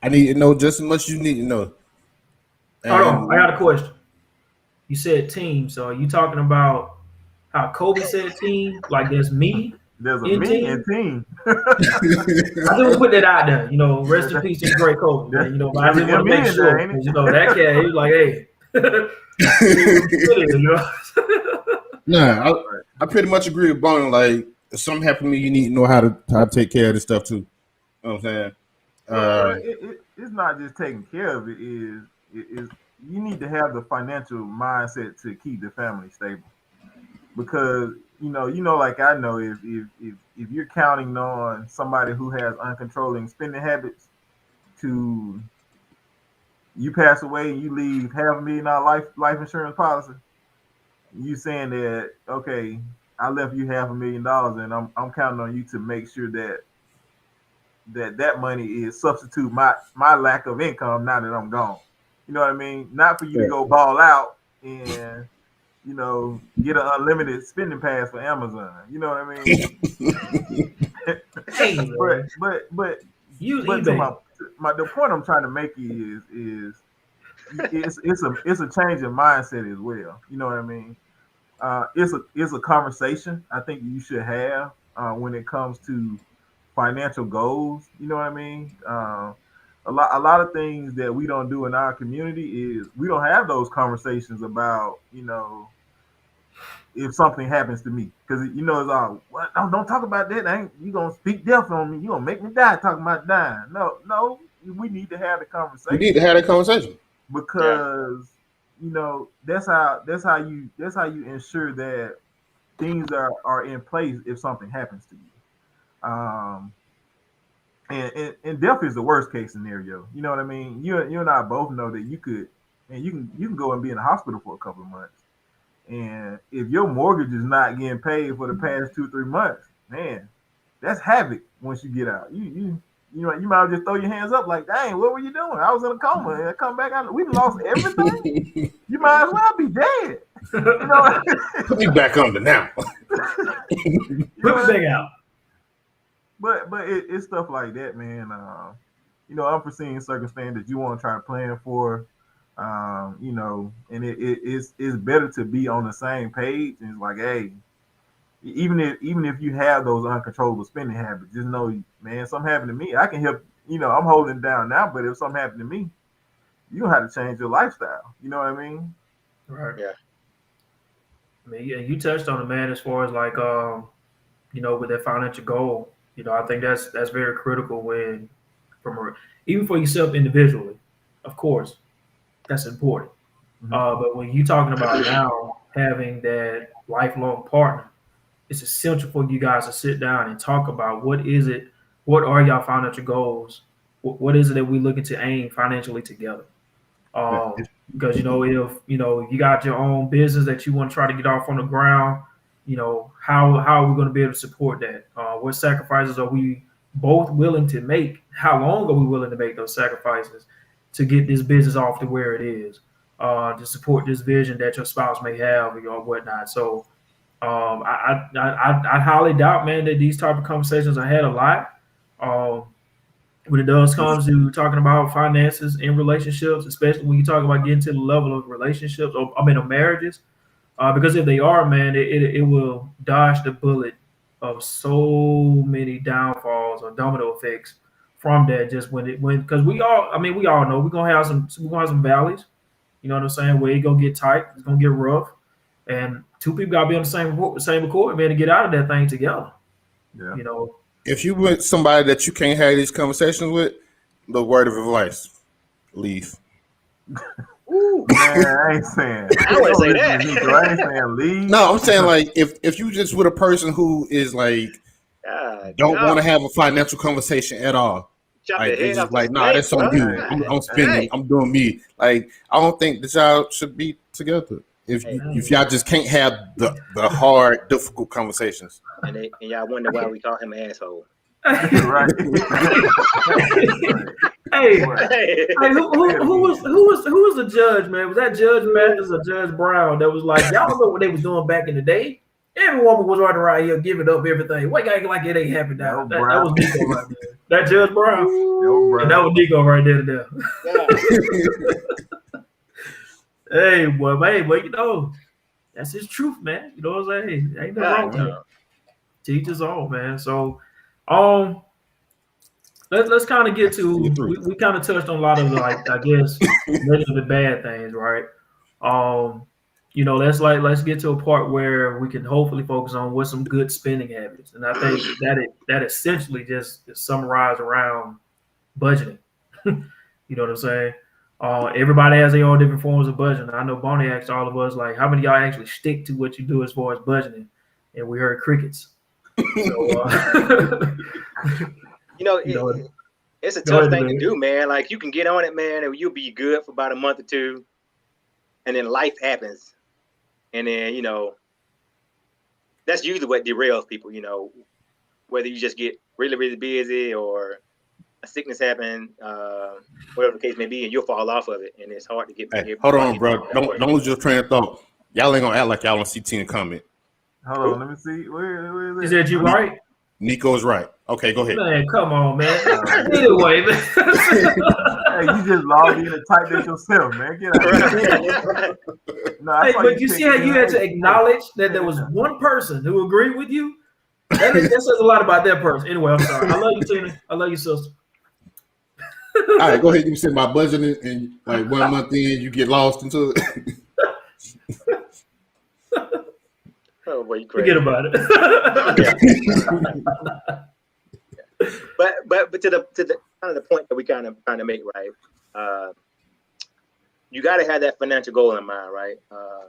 to know just as much as you need to know. Hold on, I got a question. You said team, so are you talking about how Kobe said team? Like there's me. There's a In me team? in team. I just put that out there. You know, rest in peace to great Kobe. Man. You know, but I just want to make sure. You know, that cat, he was like, hey. Nah, I pretty much agree with Bonnie. Like, if something happened to me, you need to know how to take care of this stuff too. You know what I'm saying? It's not just taking care of it. Is you need to have the financial mindset to keep the family stable. Because you know, like I know, if you're counting on somebody who has uncontrolling spending habits to you pass away and you leave $500,000 life insurance policy, you saying that, okay, I left you $500,000 and I'm counting on you to make sure that money is substitute my lack of income now that I'm gone. You know what I mean? Not for you to go ball out and, you know, get an unlimited spending pass for Amazon. You know what I mean? Hey, but use but eBay. the point I'm trying to make is it's a change in mindset as well. You know what I mean? It's a conversation I think you should have when it comes to financial goals. You know what I mean? A lot of things that we don't do in our community is we don't have those conversations about, you know, if something happens to me, because you know it's all what don't talk about that. Ain't you gonna speak death on me? You gonna make me die talking about dying? No, we need to have the We conversation need to have that conversation. because you know that's how you ensure that things are in place if something happens to you. And death is the worst case scenario. You know what I mean? You and I both know that you can go and be in the hospital for a couple of months. And if your mortgage is not getting paid for the past 2-3 months, man, that's havoc once you get out. You might as well just throw your hands up like, dang, what were you doing? I was in a coma and I come back out. We lost everything. You might as well be dead. You know? Put me back under now. Put me back out. But it's stuff like that, man. You know, unforeseen circumstance that you want to try to plan for. You know, and it's better to be on the same page. And it's like, hey, even if you have those uncontrollable spending habits, just know, man, something happened to me, I can help. You know, I'm holding it down now, but if something happened to me, you have to change your lifestyle. You know what I mean? Right. Yeah. I mean, yeah, you touched on it, man. As far as like, you know, with that financial goal, you know, I think that's very critical when, even for yourself individually, of course, that's important. But when you're talking about now having that lifelong partner, it's essential for you guys to sit down and talk about what are y'all financial goals? What is it that we're looking to aim financially together? Because, you know, if, you know, you got your own business that you want to try to get off on the ground, you know, how are we going to be able to support that? What sacrifices are we both willing to make? How long are we willing to make those sacrifices to get this business off to where it is, to support this vision that your spouse may have or whatnot? So I highly doubt, man, that these type of conversations are had a lot. When it does come to talking about finances in relationships, especially when you talk about getting to the level of relationships, or of marriages, because if they are, man, it will dodge the bullet of so many downfalls or domino effects from that. Just because we all know we're gonna have some valleys. You know what I'm saying? Where it's gonna get tight, it's gonna get rough, and two people gotta be on the same accord, man, to get out of that thing together. Yeah. You know. If you with somebody that you can't have these conversations with, the word of advice, leave. Ooh, man, I ain't saying. I wouldn't say that. I ain't saying leave. No, I'm saying like if you just with a person who is like don't want to have a financial conversation at all. Like it's just like, nah, that's on you. I'm spending. I'm doing me. Like I don't think that y'all should be together if y'all just can't have the hard, difficult conversations. And y'all wonder why we call him an asshole. Right. Hey, who was the judge, man? Was that Judge Mathis or Judge Brown that was like, y'all know what they was doing back in the day? Every woman was running around here giving up everything. What guy like it ain't happened now? That was Nico right there. That Judge Brown. And that was Nico right there. Yeah. Hey, boy, you know, that's his truth, man. You know what I'm saying? Ain't nothing wrong with that. Teach us all, man. So, let's kind of get to we kind of touched on a lot of like, I guess, negative and bad things, right? You know, let's get to a part where we can hopefully focus on what's some good spending habits, and I think that essentially just is summarized around budgeting. You know what I'm saying? Everybody has their own different forms of budgeting. I know Bonnie asked all of us, like, how many of y'all actually stick to what you do as far as budgeting? And we heard crickets. So, it's a tough thing to do, man. Like, you can get on it, man, and you'll be good for about a month or two, and then life happens. And then, you know, that's usually what derails people, you know, whether you just get really, really busy or a sickness happen, whatever the case may be, and you'll fall off of it, and it's hard to get back. Hey, hold on, bro. Don't lose your train of thought. Y'all ain't gonna act like y'all don't see Tina comment. Hold on, let me see. Where is that you right? Nico's right. Okay, go ahead. Man, come on, man. Anyway, man. Hey, you just logged in and typed it yourself, man. Get out of here. Hey, but you see how you had to acknowledge that there was one person who agreed with you? That says a lot about that person. Anyway, I'm sorry. I love you, Tina. I love you, sister. All right, go ahead. You said my budgeting, and like 1 month in, you get lost into it. Oh boy, you crazy. Forget about it. But to the kind of the point that we kind of trying to make, right? You got to have that financial goal in mind, right? I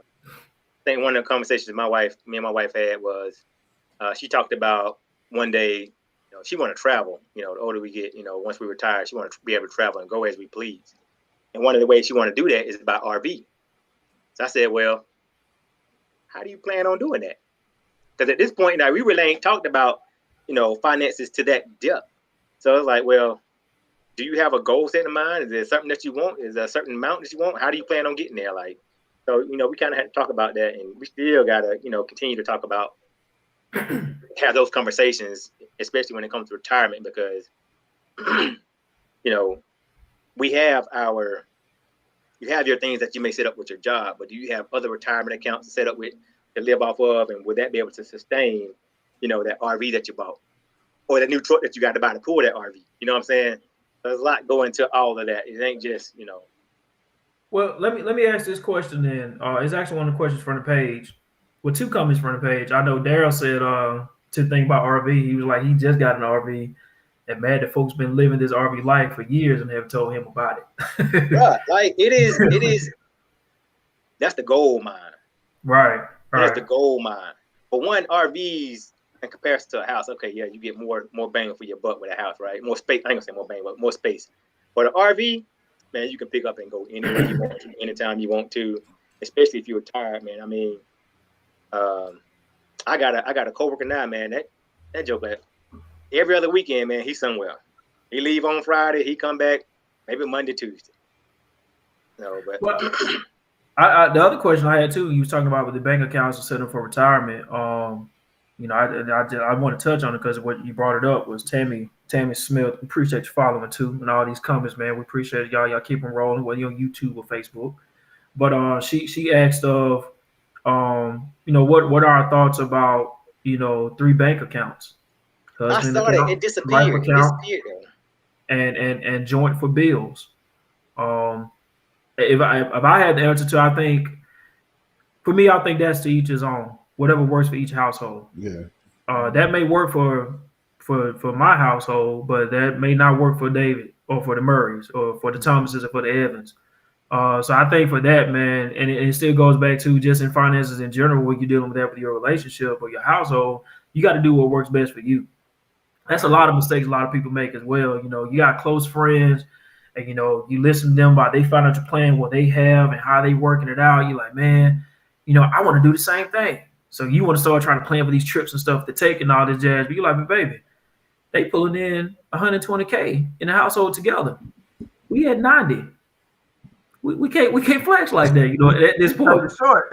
think one of the conversations me and my wife had was she talked about one day, she want to travel. The older we get, once we retire, she want to be able to travel and go as we please. And one of the ways she want to do that is by RV. So I said, well, how do you plan on doing that? Because at this point now, we really ain't talked about, finances to that depth. So it's like, well, do you have a goal set in mind? Is there something that you want? Is there a certain amount that you want? How do you plan on getting there? Like, so, we kind of had to talk about that, and we still got to, continue to talk about, have those conversations, especially when it comes to retirement, because, you have your things that you may set up with your job, but do you have other retirement accounts to set up with to live off of, and would that be able to sustain, that RV that you bought, or that new truck that you got to buy to pull that RV? You know what I'm saying? There's a lot going into all of that. It ain't just, Well, let me ask this question then. It's actually one of the questions from the page. Well, two comments from the page. I know Daryl said to think about RV. He was like, he just got an RV, and mad that folks been living this RV life for years and haven't told him about it. Right, like it is. That's the gold mine. Right. That's the gold mine. For one, RVs in comparison to a house, okay, yeah, you get more bang for your buck with a house, right? More space. I ain't gonna say more bang, but more space. But an RV, man, you can pick up and go anywhere you want to, anytime you want to, especially if you're retired, man. I mean, I got a coworker now, man. That joke, man. Every other weekend, man, he's somewhere. He leave on Friday, he come back maybe Monday, Tuesday. No, but well, the other question I had too, you was talking about with the bank accounts to set up for retirement. I want to touch on it because what you brought it up was Tammy Smith. Appreciate you following too, and all these comments, man. We appreciate it, y'all. Y'all keep them rolling, whether you're on YouTube or Facebook. But she asked of, what are our thoughts about 3 bank accounts? I saw that it disappeared. And joint for bills. If I had the answer to, I think that's to each his own. Whatever works for each household. Yeah. That may work for my household, but that may not work for David or for the Murrays or for the Thomases or for the Evans. So I think for that, man, and it still goes back to just in finances in general, when you're dealing with that with your relationship or your household, you got to do what works best for you. That's a lot of mistakes a lot of people make as well. You got close friends, and you listen to them about they financial plan, what they have and how they working it out. You're like, man, I want to do the same thing. So you want to start trying to plan for these trips and stuff to take and all this jazz. But you're like, baby, they pulling in $120K in the household together. We had 90. We can't flex like that, at this point. Short.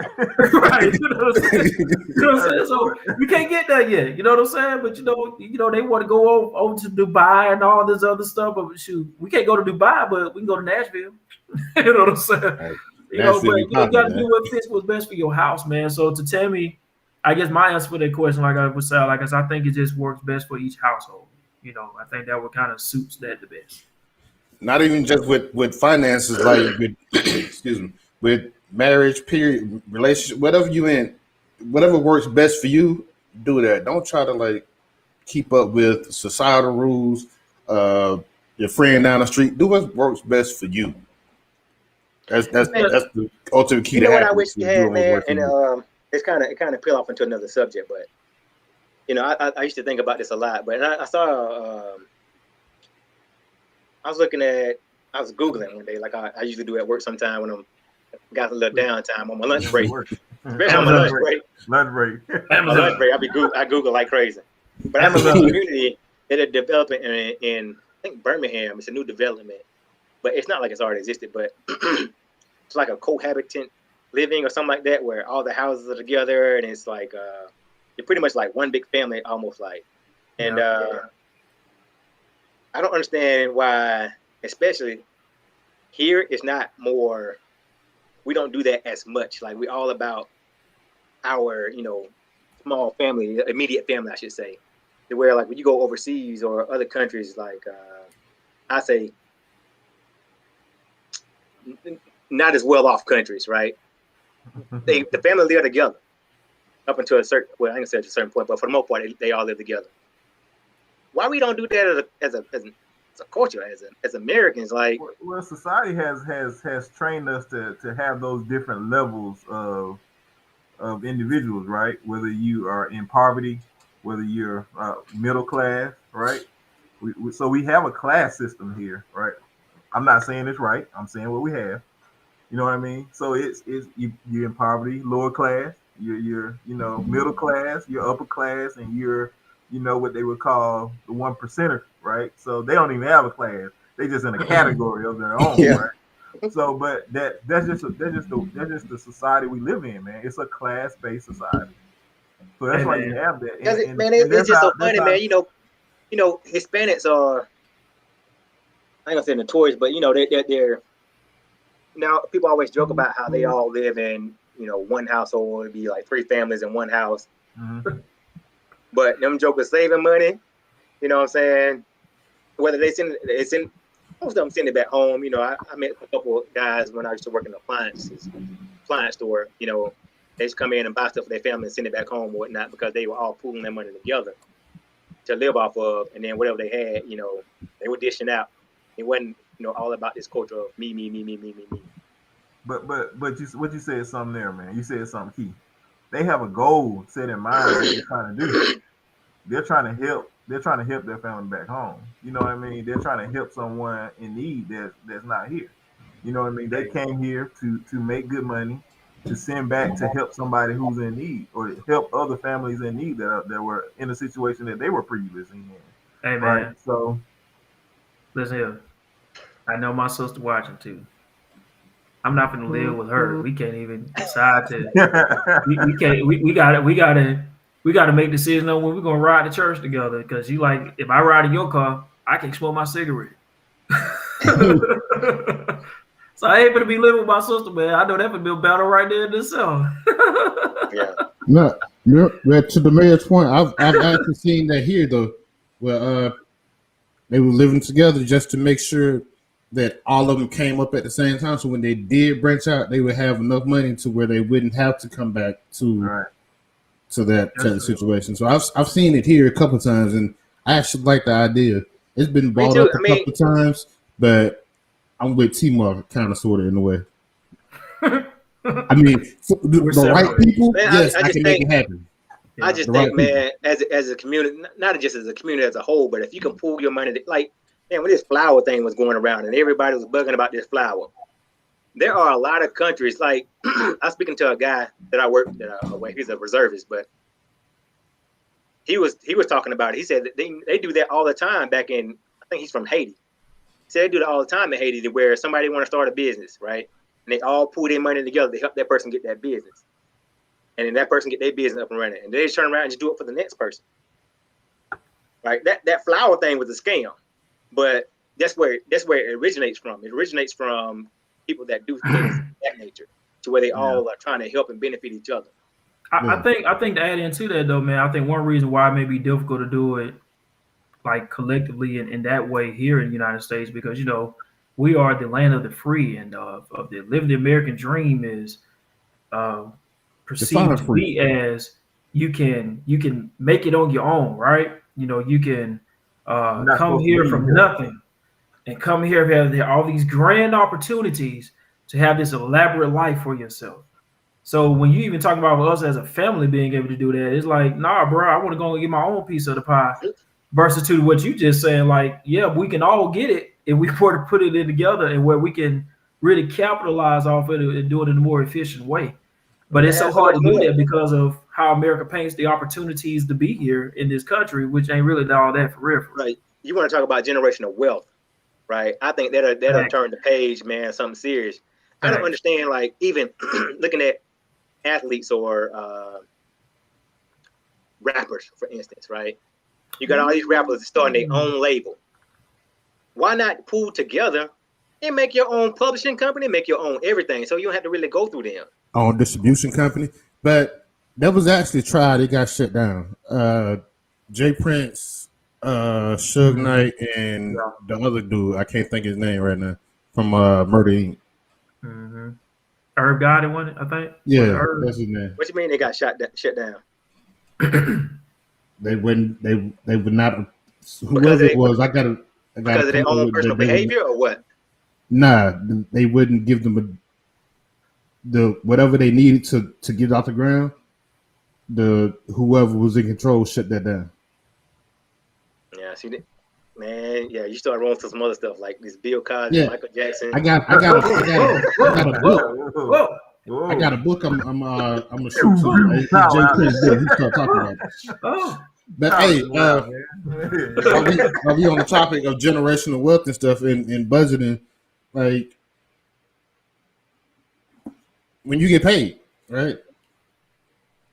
Right. You know what I'm saying? So we can't get that yet. You know what I'm saying? But they want to go over to Dubai and all this other stuff. But shoot, we can't go to Dubai, but we can go to Nashville. You know what I'm saying? Right. But you got to do what fits what's best for your house, man. So to Tammy, I guess my answer for that question, like I said, I think it just works best for each household. I think that would kind of suits that the best. Not even just with finances, like with marriage, period, relationship, whatever you in, whatever works best for you, do that. Don't try to keep up with societal rules. Your friend down the street, do what works best for you. That's the ultimate key. What I wish you had, man, and it kind of peel off into another subject, but I used to think about this a lot, but I saw. I was Googling one day, like I usually do at work sometime when I'm got a little downtime on my lunch break. Especially on my lunch break. I Google like crazy. But I see a community that are developing in I think Birmingham. It's a new development, but it's not like it's already existed, but it's like a cohabitant living or something like that, where all the houses are together and it's like you're pretty much like one big family, almost like. And I don't understand why, especially here, it's not more. We don't do that as much. Like, we all about our, small family, immediate family, I should say. To where, like, when you go overseas or other countries, like, I say, not as well off countries, right? The family live together. up until a certain, well, I ain't gonna say at a certain point, but for the most part, they all live together. Why we don't do that as a culture, as Americans? Like, well, society has trained us to have those different levels of individuals, right? Whether you are in poverty, whether you're middle class, right? So we have a class system here, right? I'm not saying it's right. I'm saying what we have. You know what I mean? So it's you're in poverty, lower class. You're middle class, you're upper class, and you're what they would call the 1%er, right? So they don't even have a class. They just in a category of their own, Yeah. right? So, but that's just the society we live in, man. It's a class-based society. So that's why you have that. It's just so funny, man. Hispanics are, I ain't gonna say notorious, but they're now people always joke about how they all live in one household. It'd be like 3 families in one house. Mm-hmm. But them jokers saving money, you know what I'm saying? Whether it's in most of them send it back home. I met a couple of guys when I used to work in the appliance store. They just come in and buy stuff for their family and send it back home and whatnot because they were all pooling their money together to live off of, and then whatever they had, they were dishing out. It wasn't, all about this culture of me. But what you said is something there, man. You said something key. They have a goal set in mind what they're trying to do. They're trying to help. They're trying to help their family back home. You know what I mean? They're trying to help someone in need that's not here. You know what I mean? They came here to make good money, to send back to help somebody who's in need, or help other families in need that were in a situation that they were previously in. Hey, man. Right? So listen here. I know my sister watching too. I'm not gonna live with her. We can't even decide to. We can't. We gotta make decisions on when we're gonna ride to church together. Because if I ride in your car, I can smoke my cigarette. So I ain't gonna be living with my sister, man. I know that would be a battle right there in itself. Yeah. No, to the mayor's point, I've actually seen that here though, where they were living together just to make sure that all of them came up at the same time. So when they did branch out, they would have enough money to where they wouldn't have to come back to that type of situation. So I've seen it here a couple of times, and I actually like the idea. It's been brought up a couple of times, but I'm with T-Mark kind of sort of in a way. I mean, the right people, man, yes, I can make it happen. Yeah. I just think, man, as a community, not just as a community as a whole, but if you can pool your money, man, when this flower thing was going around and everybody was bugging about this flower, there are a lot of countries. Like I was speaking to a guy that I work with. He's a reservist, but he was talking about it. He said that they do that all the time back in. I think he's from Haiti. He said they do that all the time in Haiti, where somebody want to start a business, right? And they all pool their money together to help that person get that business, and then that person get their business up and running, and they just turn around and just do it for the next person. Right? That flower thing was a scam. But that's where it originates from. It originates from people that do things of that nature, to where they all are trying to help and benefit each other. I think to add into that though, man, I think one reason why it may be difficult to do it like collectively in that way here in the United States, because we are the land of the free, and of the living the American dream is perceived to be as you can make it on your own, right? You can come here from nothing and come here and have all these grand opportunities to have this elaborate life for yourself. So when you even talk about us as a family being able to do that, it's like, nah, bro, I want to go and get my own piece of the pie. Versus to what you just saying, like, yeah, we can all get it if we were to put it in together, and where we can really capitalize off it and do it in a more efficient way. But it's so hard to do that because of how America paints the opportunities to be here in this country, which ain't really all that for real. Right. You want to talk about generational wealth, right? I think that'll turn the page, man, something serious. I don't understand, like, even looking at athletes or rappers, for instance, right? You got all these rappers starting their own label. Why not pool together and make your own publishing company, make your own everything, so you don't have to really go through them? Own distribution company. But that was actually tried. It got shut down. Jay Prince, Suge Knight, and the other dude, I can't think of his name right now, from Murder Inc. Mm-hmm. Herb Gotti won it, I think. Yeah, Herb. that's his name. What you mean they got shut down? They wouldn't. They would not. Because Whoever of it was, I got to because of their come up own with personal behavior or what? Nah, they wouldn't give them the whatever they needed to get off the ground. The whoever was in control shut that down. Yeah, see, man, yeah, you start rolling to some other stuff like this Bill Cosby, Yeah. Michael Jackson. I got a book. Whoa. I got a book. I'm gonna shoot to. It's Jay Prince book. He start talking about it. Oh, But hey, are we on the topic of generational wealth and stuff and budgeting? Like when you get paid, right?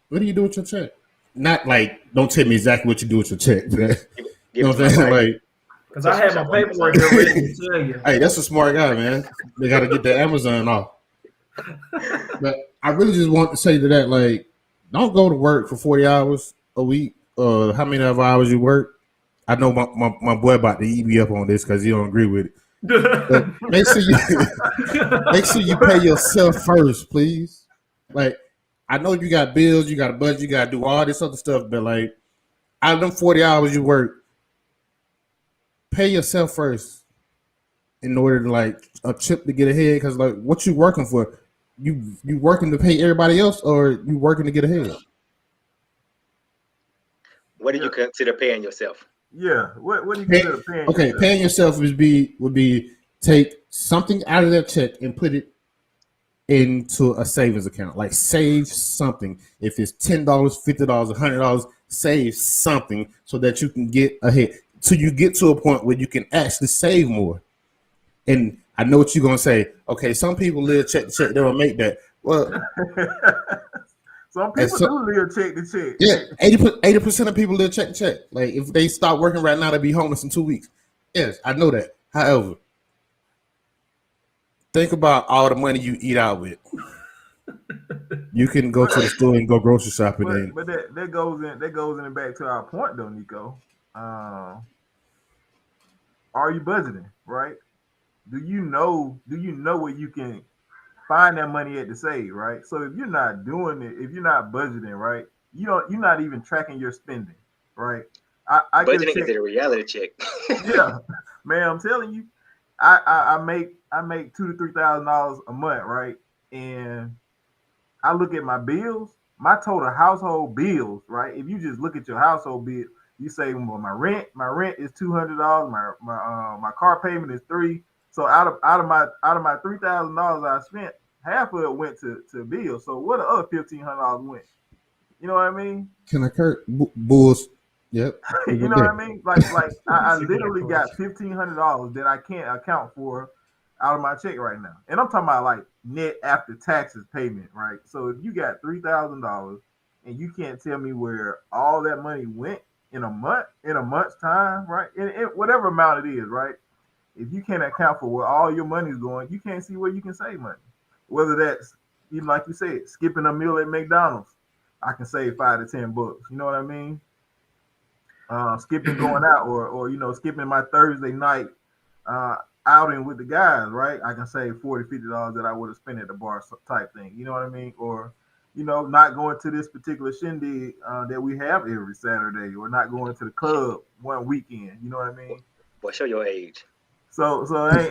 What do you do with your check? Not like don't tell me exactly what you do with your check. But, you know what I'm saying? Like, because I have my paperwork here ready to tell you. hey, that's a smart guy, man. They got to get the Amazon off. But I really just want to say to that, like, don't go to work for 40 hours a week. How many hours you work? I know my boy about to eat me up on this because he don't agree with it. But make sure you pay yourself first, please. Like, I know you got bills, you got a budget, you got to do all this other stuff, but like, out of them 40 hours you work, pay yourself first in order to like a chip to get ahead. Because like, what you working for? You working to pay everybody else, or you working to get ahead? What do you consider paying yourself? Yeah. What do you consider paying? Okay, yourself? paying yourself would be take something out of that check and put it into a savings account. Like save something. If it's $10, $50, $100, save something so that you can get ahead. So you get to a point where you can actually save more. And I know what you're gonna say. Okay, some people live check to check, they don't make that. Well, some people do live check to check. Yeah, 80% of people live check to check. Like if they start working right now, they'll be homeless in 2 weeks. Yes, I know that. However, think about all the money you eat out with. You can go to the store and go grocery shopping. But that goes in back to our point though, Nico. Are you budgeting, right? Do you know where you can find that money at to save, right? So if you're not doing it, if you're not budgeting, right, you're not even tracking your spending, right? I Budgeting is a reality check. Yeah, man, I'm telling you, I make $2,000 to $3,000 a month, right? And I look at my bills, my total household bills, right? If you just look at your household bill, you say, well, my rent is $200, my car payment is $300. So out of my $3,000 I spent, half of it went to bills. So what the other $1,500 went? You know what I mean? Can I Kurt bulls? Yep. You know what I mean? Like I literally got $1,500 that I can't account for out of my check right now, and I'm talking about like net after taxes payment, right? So if you got $3,000 and you can't tell me where all that money went in a month's time, right? In whatever amount it is, right? If you can't account for where all your money is going, you can't see where you can save money. Whether that's, even like you said, skipping a meal at McDonald's, I can save $5 to $10. You know what I mean? Skipping going out, or skipping my Thursday night outing with the guys, right? I can save $40, $50 that I would have spent at the bar type thing. You know what I mean? Or not going to this particular shindig that we have every Saturday, or not going to the club one weekend. You know what I mean? Boy, show your age. So I'm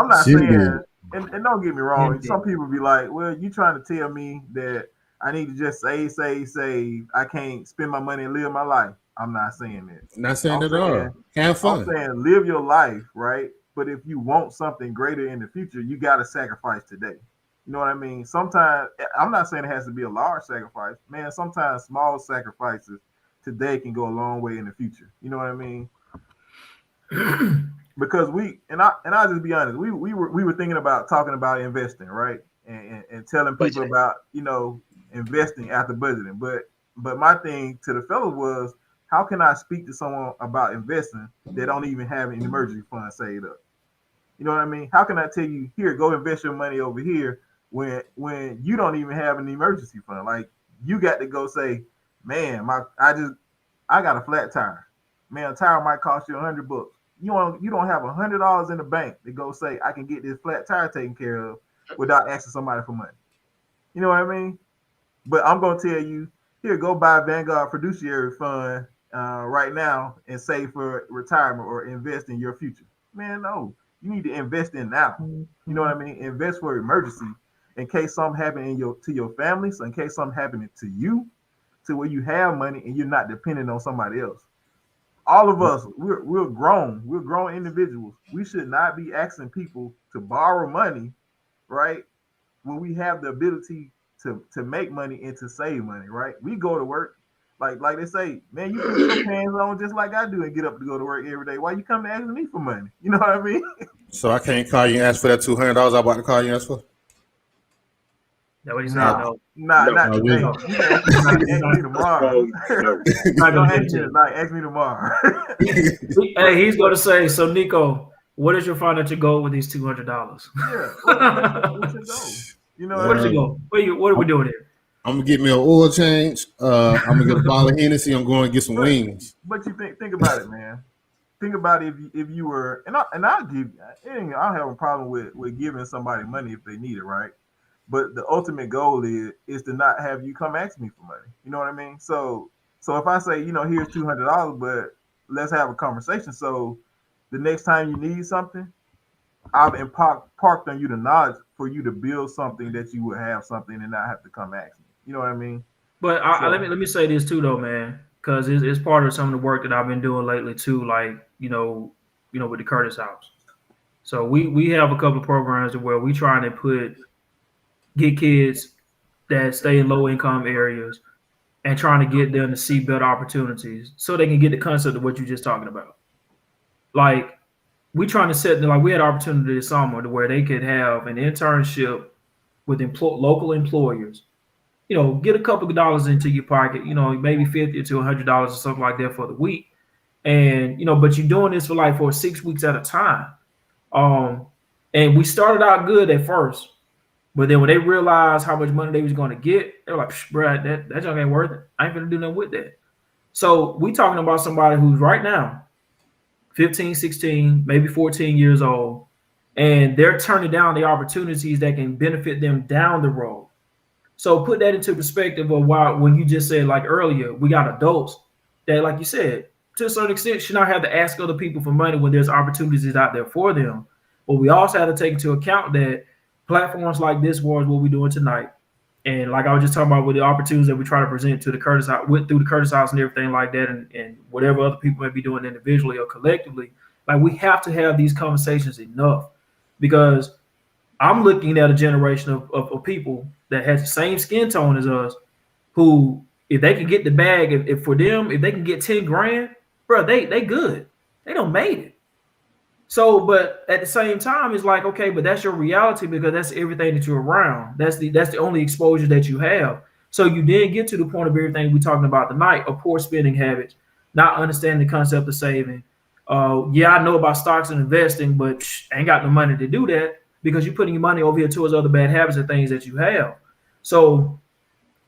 not saying, and don't get me wrong, some people be like, well, you trying to tell me that I need to just save. I can't spend my money and live my life. I'm not saying that. Not saying that at all. Have fun. I'm saying live your life, right? But if you want something greater in the future, you got to sacrifice today. You know what I mean? Sometimes, I'm not saying it has to be a large sacrifice. Man, sometimes small sacrifices today can go a long way in the future. You know what I mean? Because I'll just be honest, we were thinking about talking about investing, right? And telling people about, investing after budgeting. But my thing to the fellow was, how can I speak to someone about investing that don't even have an emergency fund saved up? You know what I mean? How can I tell you, here, go invest your money over here when you don't even have an emergency fund? Like, you got to go say, man, I got a flat tire. Man, a tire might cost you $100. You don't have $100 in the bank to go say, I can get this flat tire taken care of. without asking somebody for money. You know what I mean? But I'm gonna tell you, here, go buy Vanguard Fiduciary Fund right now and save for retirement or invest in your future. Man, no, you need to invest in now. You know what I mean? Invest for emergency in case something happened to your family, so in case something happening to you, to where you have money and you're not dependent on somebody else. All of us, we're grown individuals. We should not be asking people to borrow money, right? When we have the ability to make money and to save money, right? We go to work, like they say, man, you put your pants on just like I do and get up to go to work every day. Why you come asking me for money? You know what I mean? So I can't call you and ask for that $200 I'm about to call you and ask for? That what he said. Nah, No. not No, today. no. You can ask me tomorrow. No. Not Don't gonna ask get me you. tonight. Ask me tomorrow. Hey, he's going to say, so Nico, what is your financial goal with these $200? Yeah, we should go. You know Where did you go? What are we doing here? I'm gonna get me an oil change. I'm gonna get a bottle of Hennessy. I'm going to get some wings. But you think about it, man. Think about it if you were, I'll give. I'll have a problem with giving somebody money if they need it, right? But the ultimate goal is to not have you come ask me for money. You know what I mean? So if I say, here's $200, but let's have a conversation. So the next time you need something, I've parked on you the knowledge for you to build something that you would have something and not have to come ask me. You know what I mean? But let me say this too, though, man, because it's part of some of the work that I've been doing lately too. Like with the Curtis House. So we have a couple of programs where we trying to get kids that stay in low income areas and trying to get them to see better opportunities so they can get the concept of what you're just talking about. Like we trying to set we had an opportunity this summer to where they could have an internship with local employers. Get a couple of dollars into your pocket, maybe $50 to $100 or something like that for the week. And, but you're doing this for 6 weeks at a time. And we started out good at first, but then when they realized how much money they was going to get, they're like, bro, that junk ain't worth it. I ain't gonna do nothing with that. So we talking about somebody who's right now 15, 16, maybe 14 years old, and they're turning down the opportunities that can benefit them down the road. So put that into perspective of why, when you just said earlier, we got adults that, like you said, to a certain extent, should not have to ask other people for money when there's opportunities out there for them. But we also have to take into account that platforms like this was what we're doing tonight. And like I was just talking about with the opportunities that we try to present to the Curtis House, through the Curtis House and everything like that, and whatever other people may be doing individually or collectively, we have to have these conversations enough, because I'm looking at a generation of people that has the same skin tone as us, who, if they can get the bag, if for them, if they can get 10 grand, bro, they good. They done made it. So, but at the same time, it's okay, but that's your reality because that's everything that you're around. That's the only exposure that you have. So you did get to the point of everything we're talking about tonight, of poor spending habits, not understanding the concept of saving. Yeah, I know about stocks and investing, but I ain't got the money to do that because you're putting your money over here towards other bad habits and things that you have. So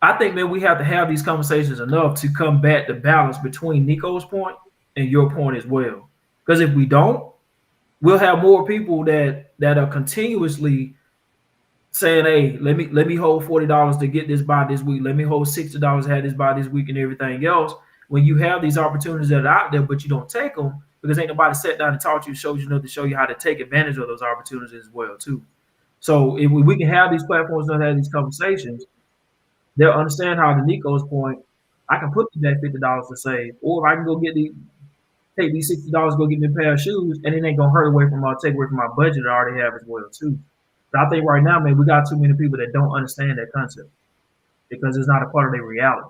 I think, man, we have to have these conversations enough to combat the balance between Nico's point and your point as well. Because if we don't, we'll have more people that are continuously saying, hey, let me hold $40 to get this by this week. Let me hold $60 to have this by this week and everything else. When you have these opportunities that are out there, but you don't take them because ain't nobody sat down and taught you, showed you nothing to show you how to take advantage of those opportunities as well, too. So if we can have these platforms and have these conversations, they'll understand how, to Nico's point, I can put that $50 to save, or if I can go take these $60, go get me a pair of shoes, and it ain't gonna take away from my budget I already have as well too. But I think right now, man, we got too many people that don't understand that concept because it's not a part of their reality.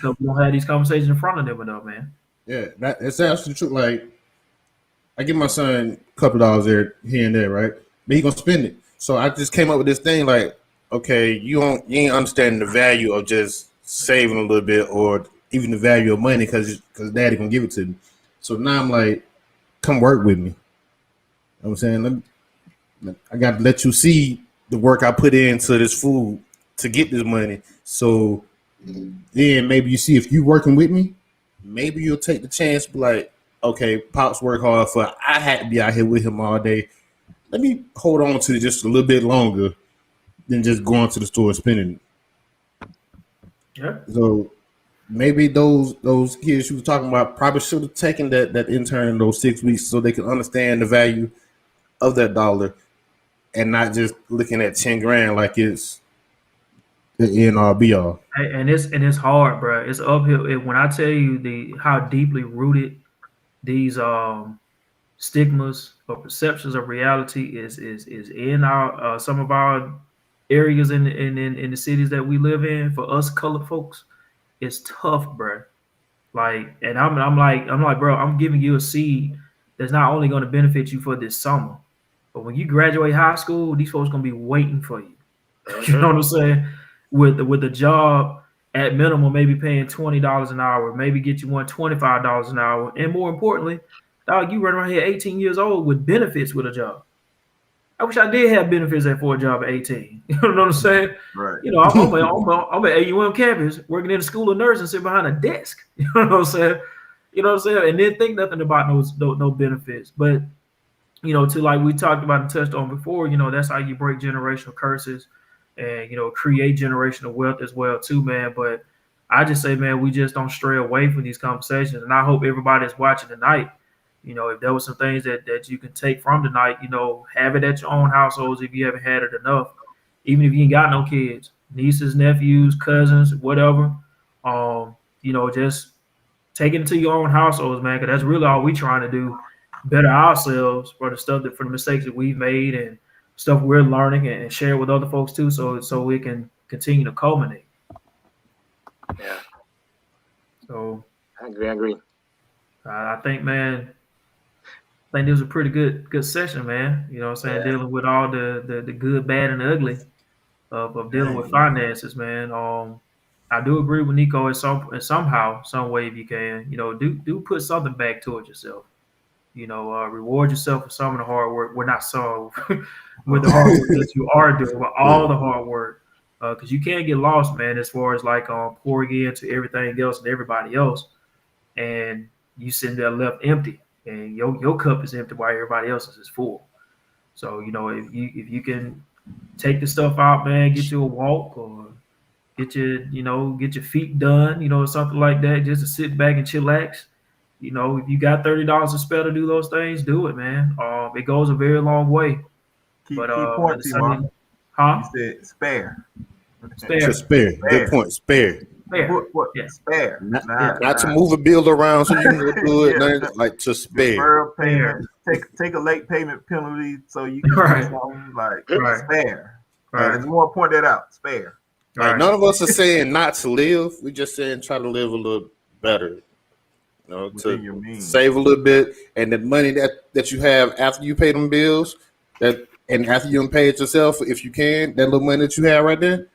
So we don't have these conversations in front of them enough, man. Yeah, that's actually true. I give my son a couple dollars here and there, right? But he gonna spend it. So I just came up with this thing okay, you ain't understanding the value of just saving a little bit, or even the value of money, because daddy gonna give it to me. So now I'm come work with me. You know what I'm saying? I got to let you see the work I put into this food to get this money. So then maybe you see if you working with me, maybe you'll take the chance, be okay, Pops work hard I had to be out here with him all day. let me hold on to it just a little bit longer than just going to the store and spending it. Yeah. So maybe those kids you were talking about probably should have taken that intern those 6 weeks so they could understand the value of that dollar and not just looking at 10 grand like it's the end all be all. And it's hard, bro. It's uphill. When I tell you how deeply rooted these stigmas or perceptions of reality is in our some of our areas in the cities that we live in, for us colored folks, it's tough, bro. Like, and I'm like, bro, I'm giving you a seed that's not only going to benefit you for this summer, but when you graduate high school, these folks gonna be waiting for you. You know what I'm saying? With a job at minimum, maybe paying $20 an hour, maybe get you $25 an hour, and more importantly, dog, you run around here 18 years old with benefits with a job. I wish I did have benefits for a job at 18. You know what I'm saying? Right. You know, I'm at AUM campus working in the school of nursing, sitting behind a desk. You know what I'm saying? You know what I'm saying? And then think nothing about no benefits. But, you know, to like we talked about and touched on before, you know, that's how you break generational curses and, you know, create generational wealth as well too, man. But I just say, man, we just don't stray away from these conversations. And I hope everybody that's watching tonight, you know, if there was some things that you can take from tonight, you know, have it at your own households if you haven't had it enough. Even if you ain't got no kids, nieces, nephews, cousins, whatever, you know, just take it into your own households, man, because that's really all we trying to do, better ourselves for the mistakes that we've made and stuff we're learning and share with other folks too, so we can continue to culminate. Yeah. So I agree. I think, man, this was a pretty good session, man. You know what I'm saying? Yeah. Dealing with all the good, bad, and ugly of dealing with finances, man. I do agree with Nico in somehow, some way, if you can, you know, do put something back towards yourself. You know, reward yourself for some of the hard work. We're not so with the hard work that you are doing, but all the hard work, because you can't get lost, man. As far as like pouring into everything else and everybody else, and you sitting there left empty, and your cup is empty while everybody else's is full. So, you know, if you can take the stuff out, man, get you a walk or get your feet done, you know, something like that, just to sit back and chillax. You know, if you got $30 to spare to do those things, do it, man. It goes a very long way. Key But point, T-Mon. huh? You said spare. Spare. Good point. Spare. What? Yeah. Spare. Not to move a bill around so you can go do it. Nothing, like to spare. Deferral payment. Take a late payment penalty so you can Right. do something like Right. spare. Right. I just want to point that out. Spare. Like, Right. none of us are saying not to live. We're just saying try to live a little better. You know, Within your means. save a little bit, and the money that you have after you pay them bills, and after you pay it yourself, if you can, that little money that you have right there,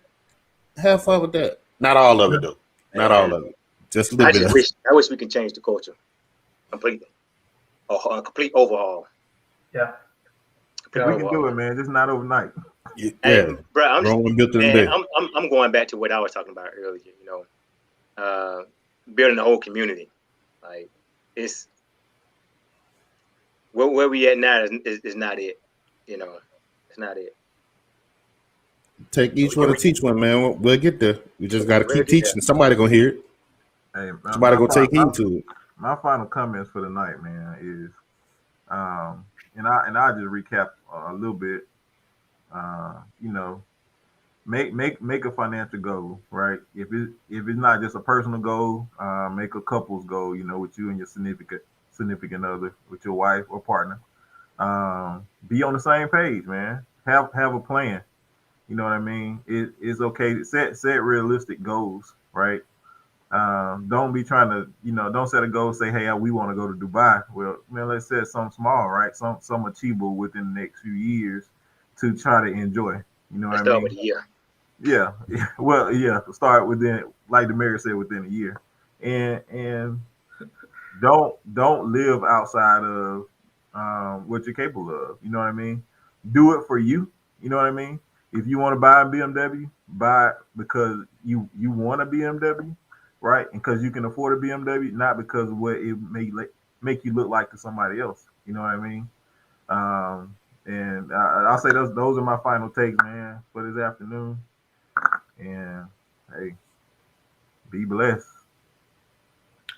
have fun with that. Not all of it though. Not all of it. Just a little bit. I wish we can change the culture completely. A complete overhaul. Yeah. We can do it, man. Just not overnight. Yeah, Hey, bro, I'm built in the man, day. I'm going back to what I was talking about earlier. You know, building the whole community. Like it's where we at now is not it. You know, it's not it. Take each one and teach one, man. We'll get there. We just got to keep teaching. Somebody gonna hear it. Hey, Somebody gonna take heed to it. My final comments for the night, man, is and I just recap a little bit. You know, make a financial goal, right? If it's not just a personal goal, make a couple's goal. You know, with you and your significant other, with your wife or partner. Be on the same page, man. Have a plan. You know what I mean? It's okay to set realistic goals, right? Don't be trying to, you know, don't set a goal, say, hey, we want to go to Dubai. Well, man, let's set something small, right? Some achievable within the next few years to try to enjoy. You know what I mean? Start with a year. Yeah. Well, yeah, start within, like the mayor said, within a year. And don't live outside of what you're capable of. You know what I mean? Do it for you. You know what I mean? If you want to buy a BMW, buy it because you want a BMW, right? And because you can afford a BMW, not because of what it may make you look like to somebody else. You know what I mean? And I'll say those are my final takes, man, for this afternoon. And hey, be blessed.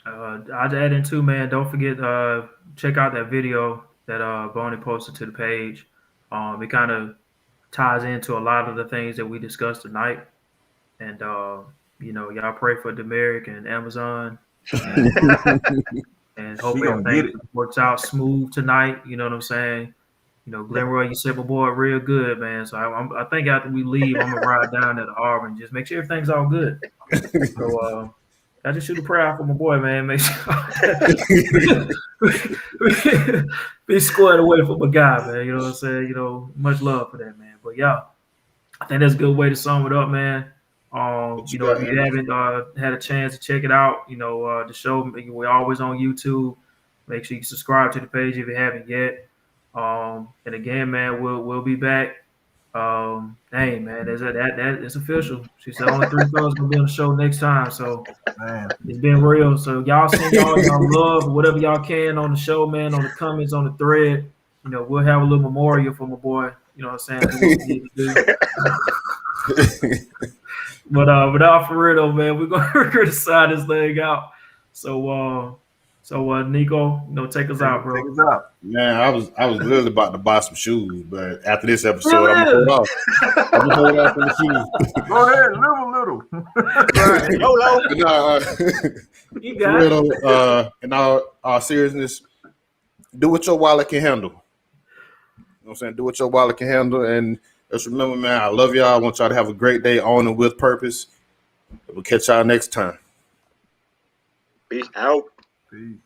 I'd add in too, man. Don't forget, check out that video that Boney posted to the page. It kind of ties into a lot of the things that we discussed tonight. And y'all pray for Demeric and Amazon, and hope everything works out smooth tonight. You know what I'm saying? Glenroy, you said my boy real good, man. So I think after we leave, I'm gonna ride down to the Arbor and just make sure everything's all good. So I just shoot a prayer out for my boy, man. Make sure be squared away for my guy, man. You know what I'm saying? Much love for that, man. But yeah, I think that's a good way to sum it up, man. If you haven't had a chance to check it out, the show, we're always on YouTube. Make sure you subscribe to the page if you haven't yet. And again, man, we'll be back. Hey, man, it's official. She said only 3 fellas gonna be on the show next time. So Man. It's been real. So y'all send all y'all love, whatever y'all can on the show, man, on the comments, on the thread. We'll have a little memorial for my boy. You know what I'm saying? Do what we need to do. But for real though, man, we're gonna decide this thing out. So Nico, take us out, bro. Take us out. Man, I was literally about to buy some shoes, but after this episode, I'm gonna hold off. I'm gonna hold off on the shoes. Go ahead, live a little. You got it. In all seriousness, do what your wallet can handle. You know what I'm saying? Do what your wallet can handle, and just remember, man, I love y'all. I want y'all to have a great day on and with purpose. We'll catch y'all next time. Peace out. Peace.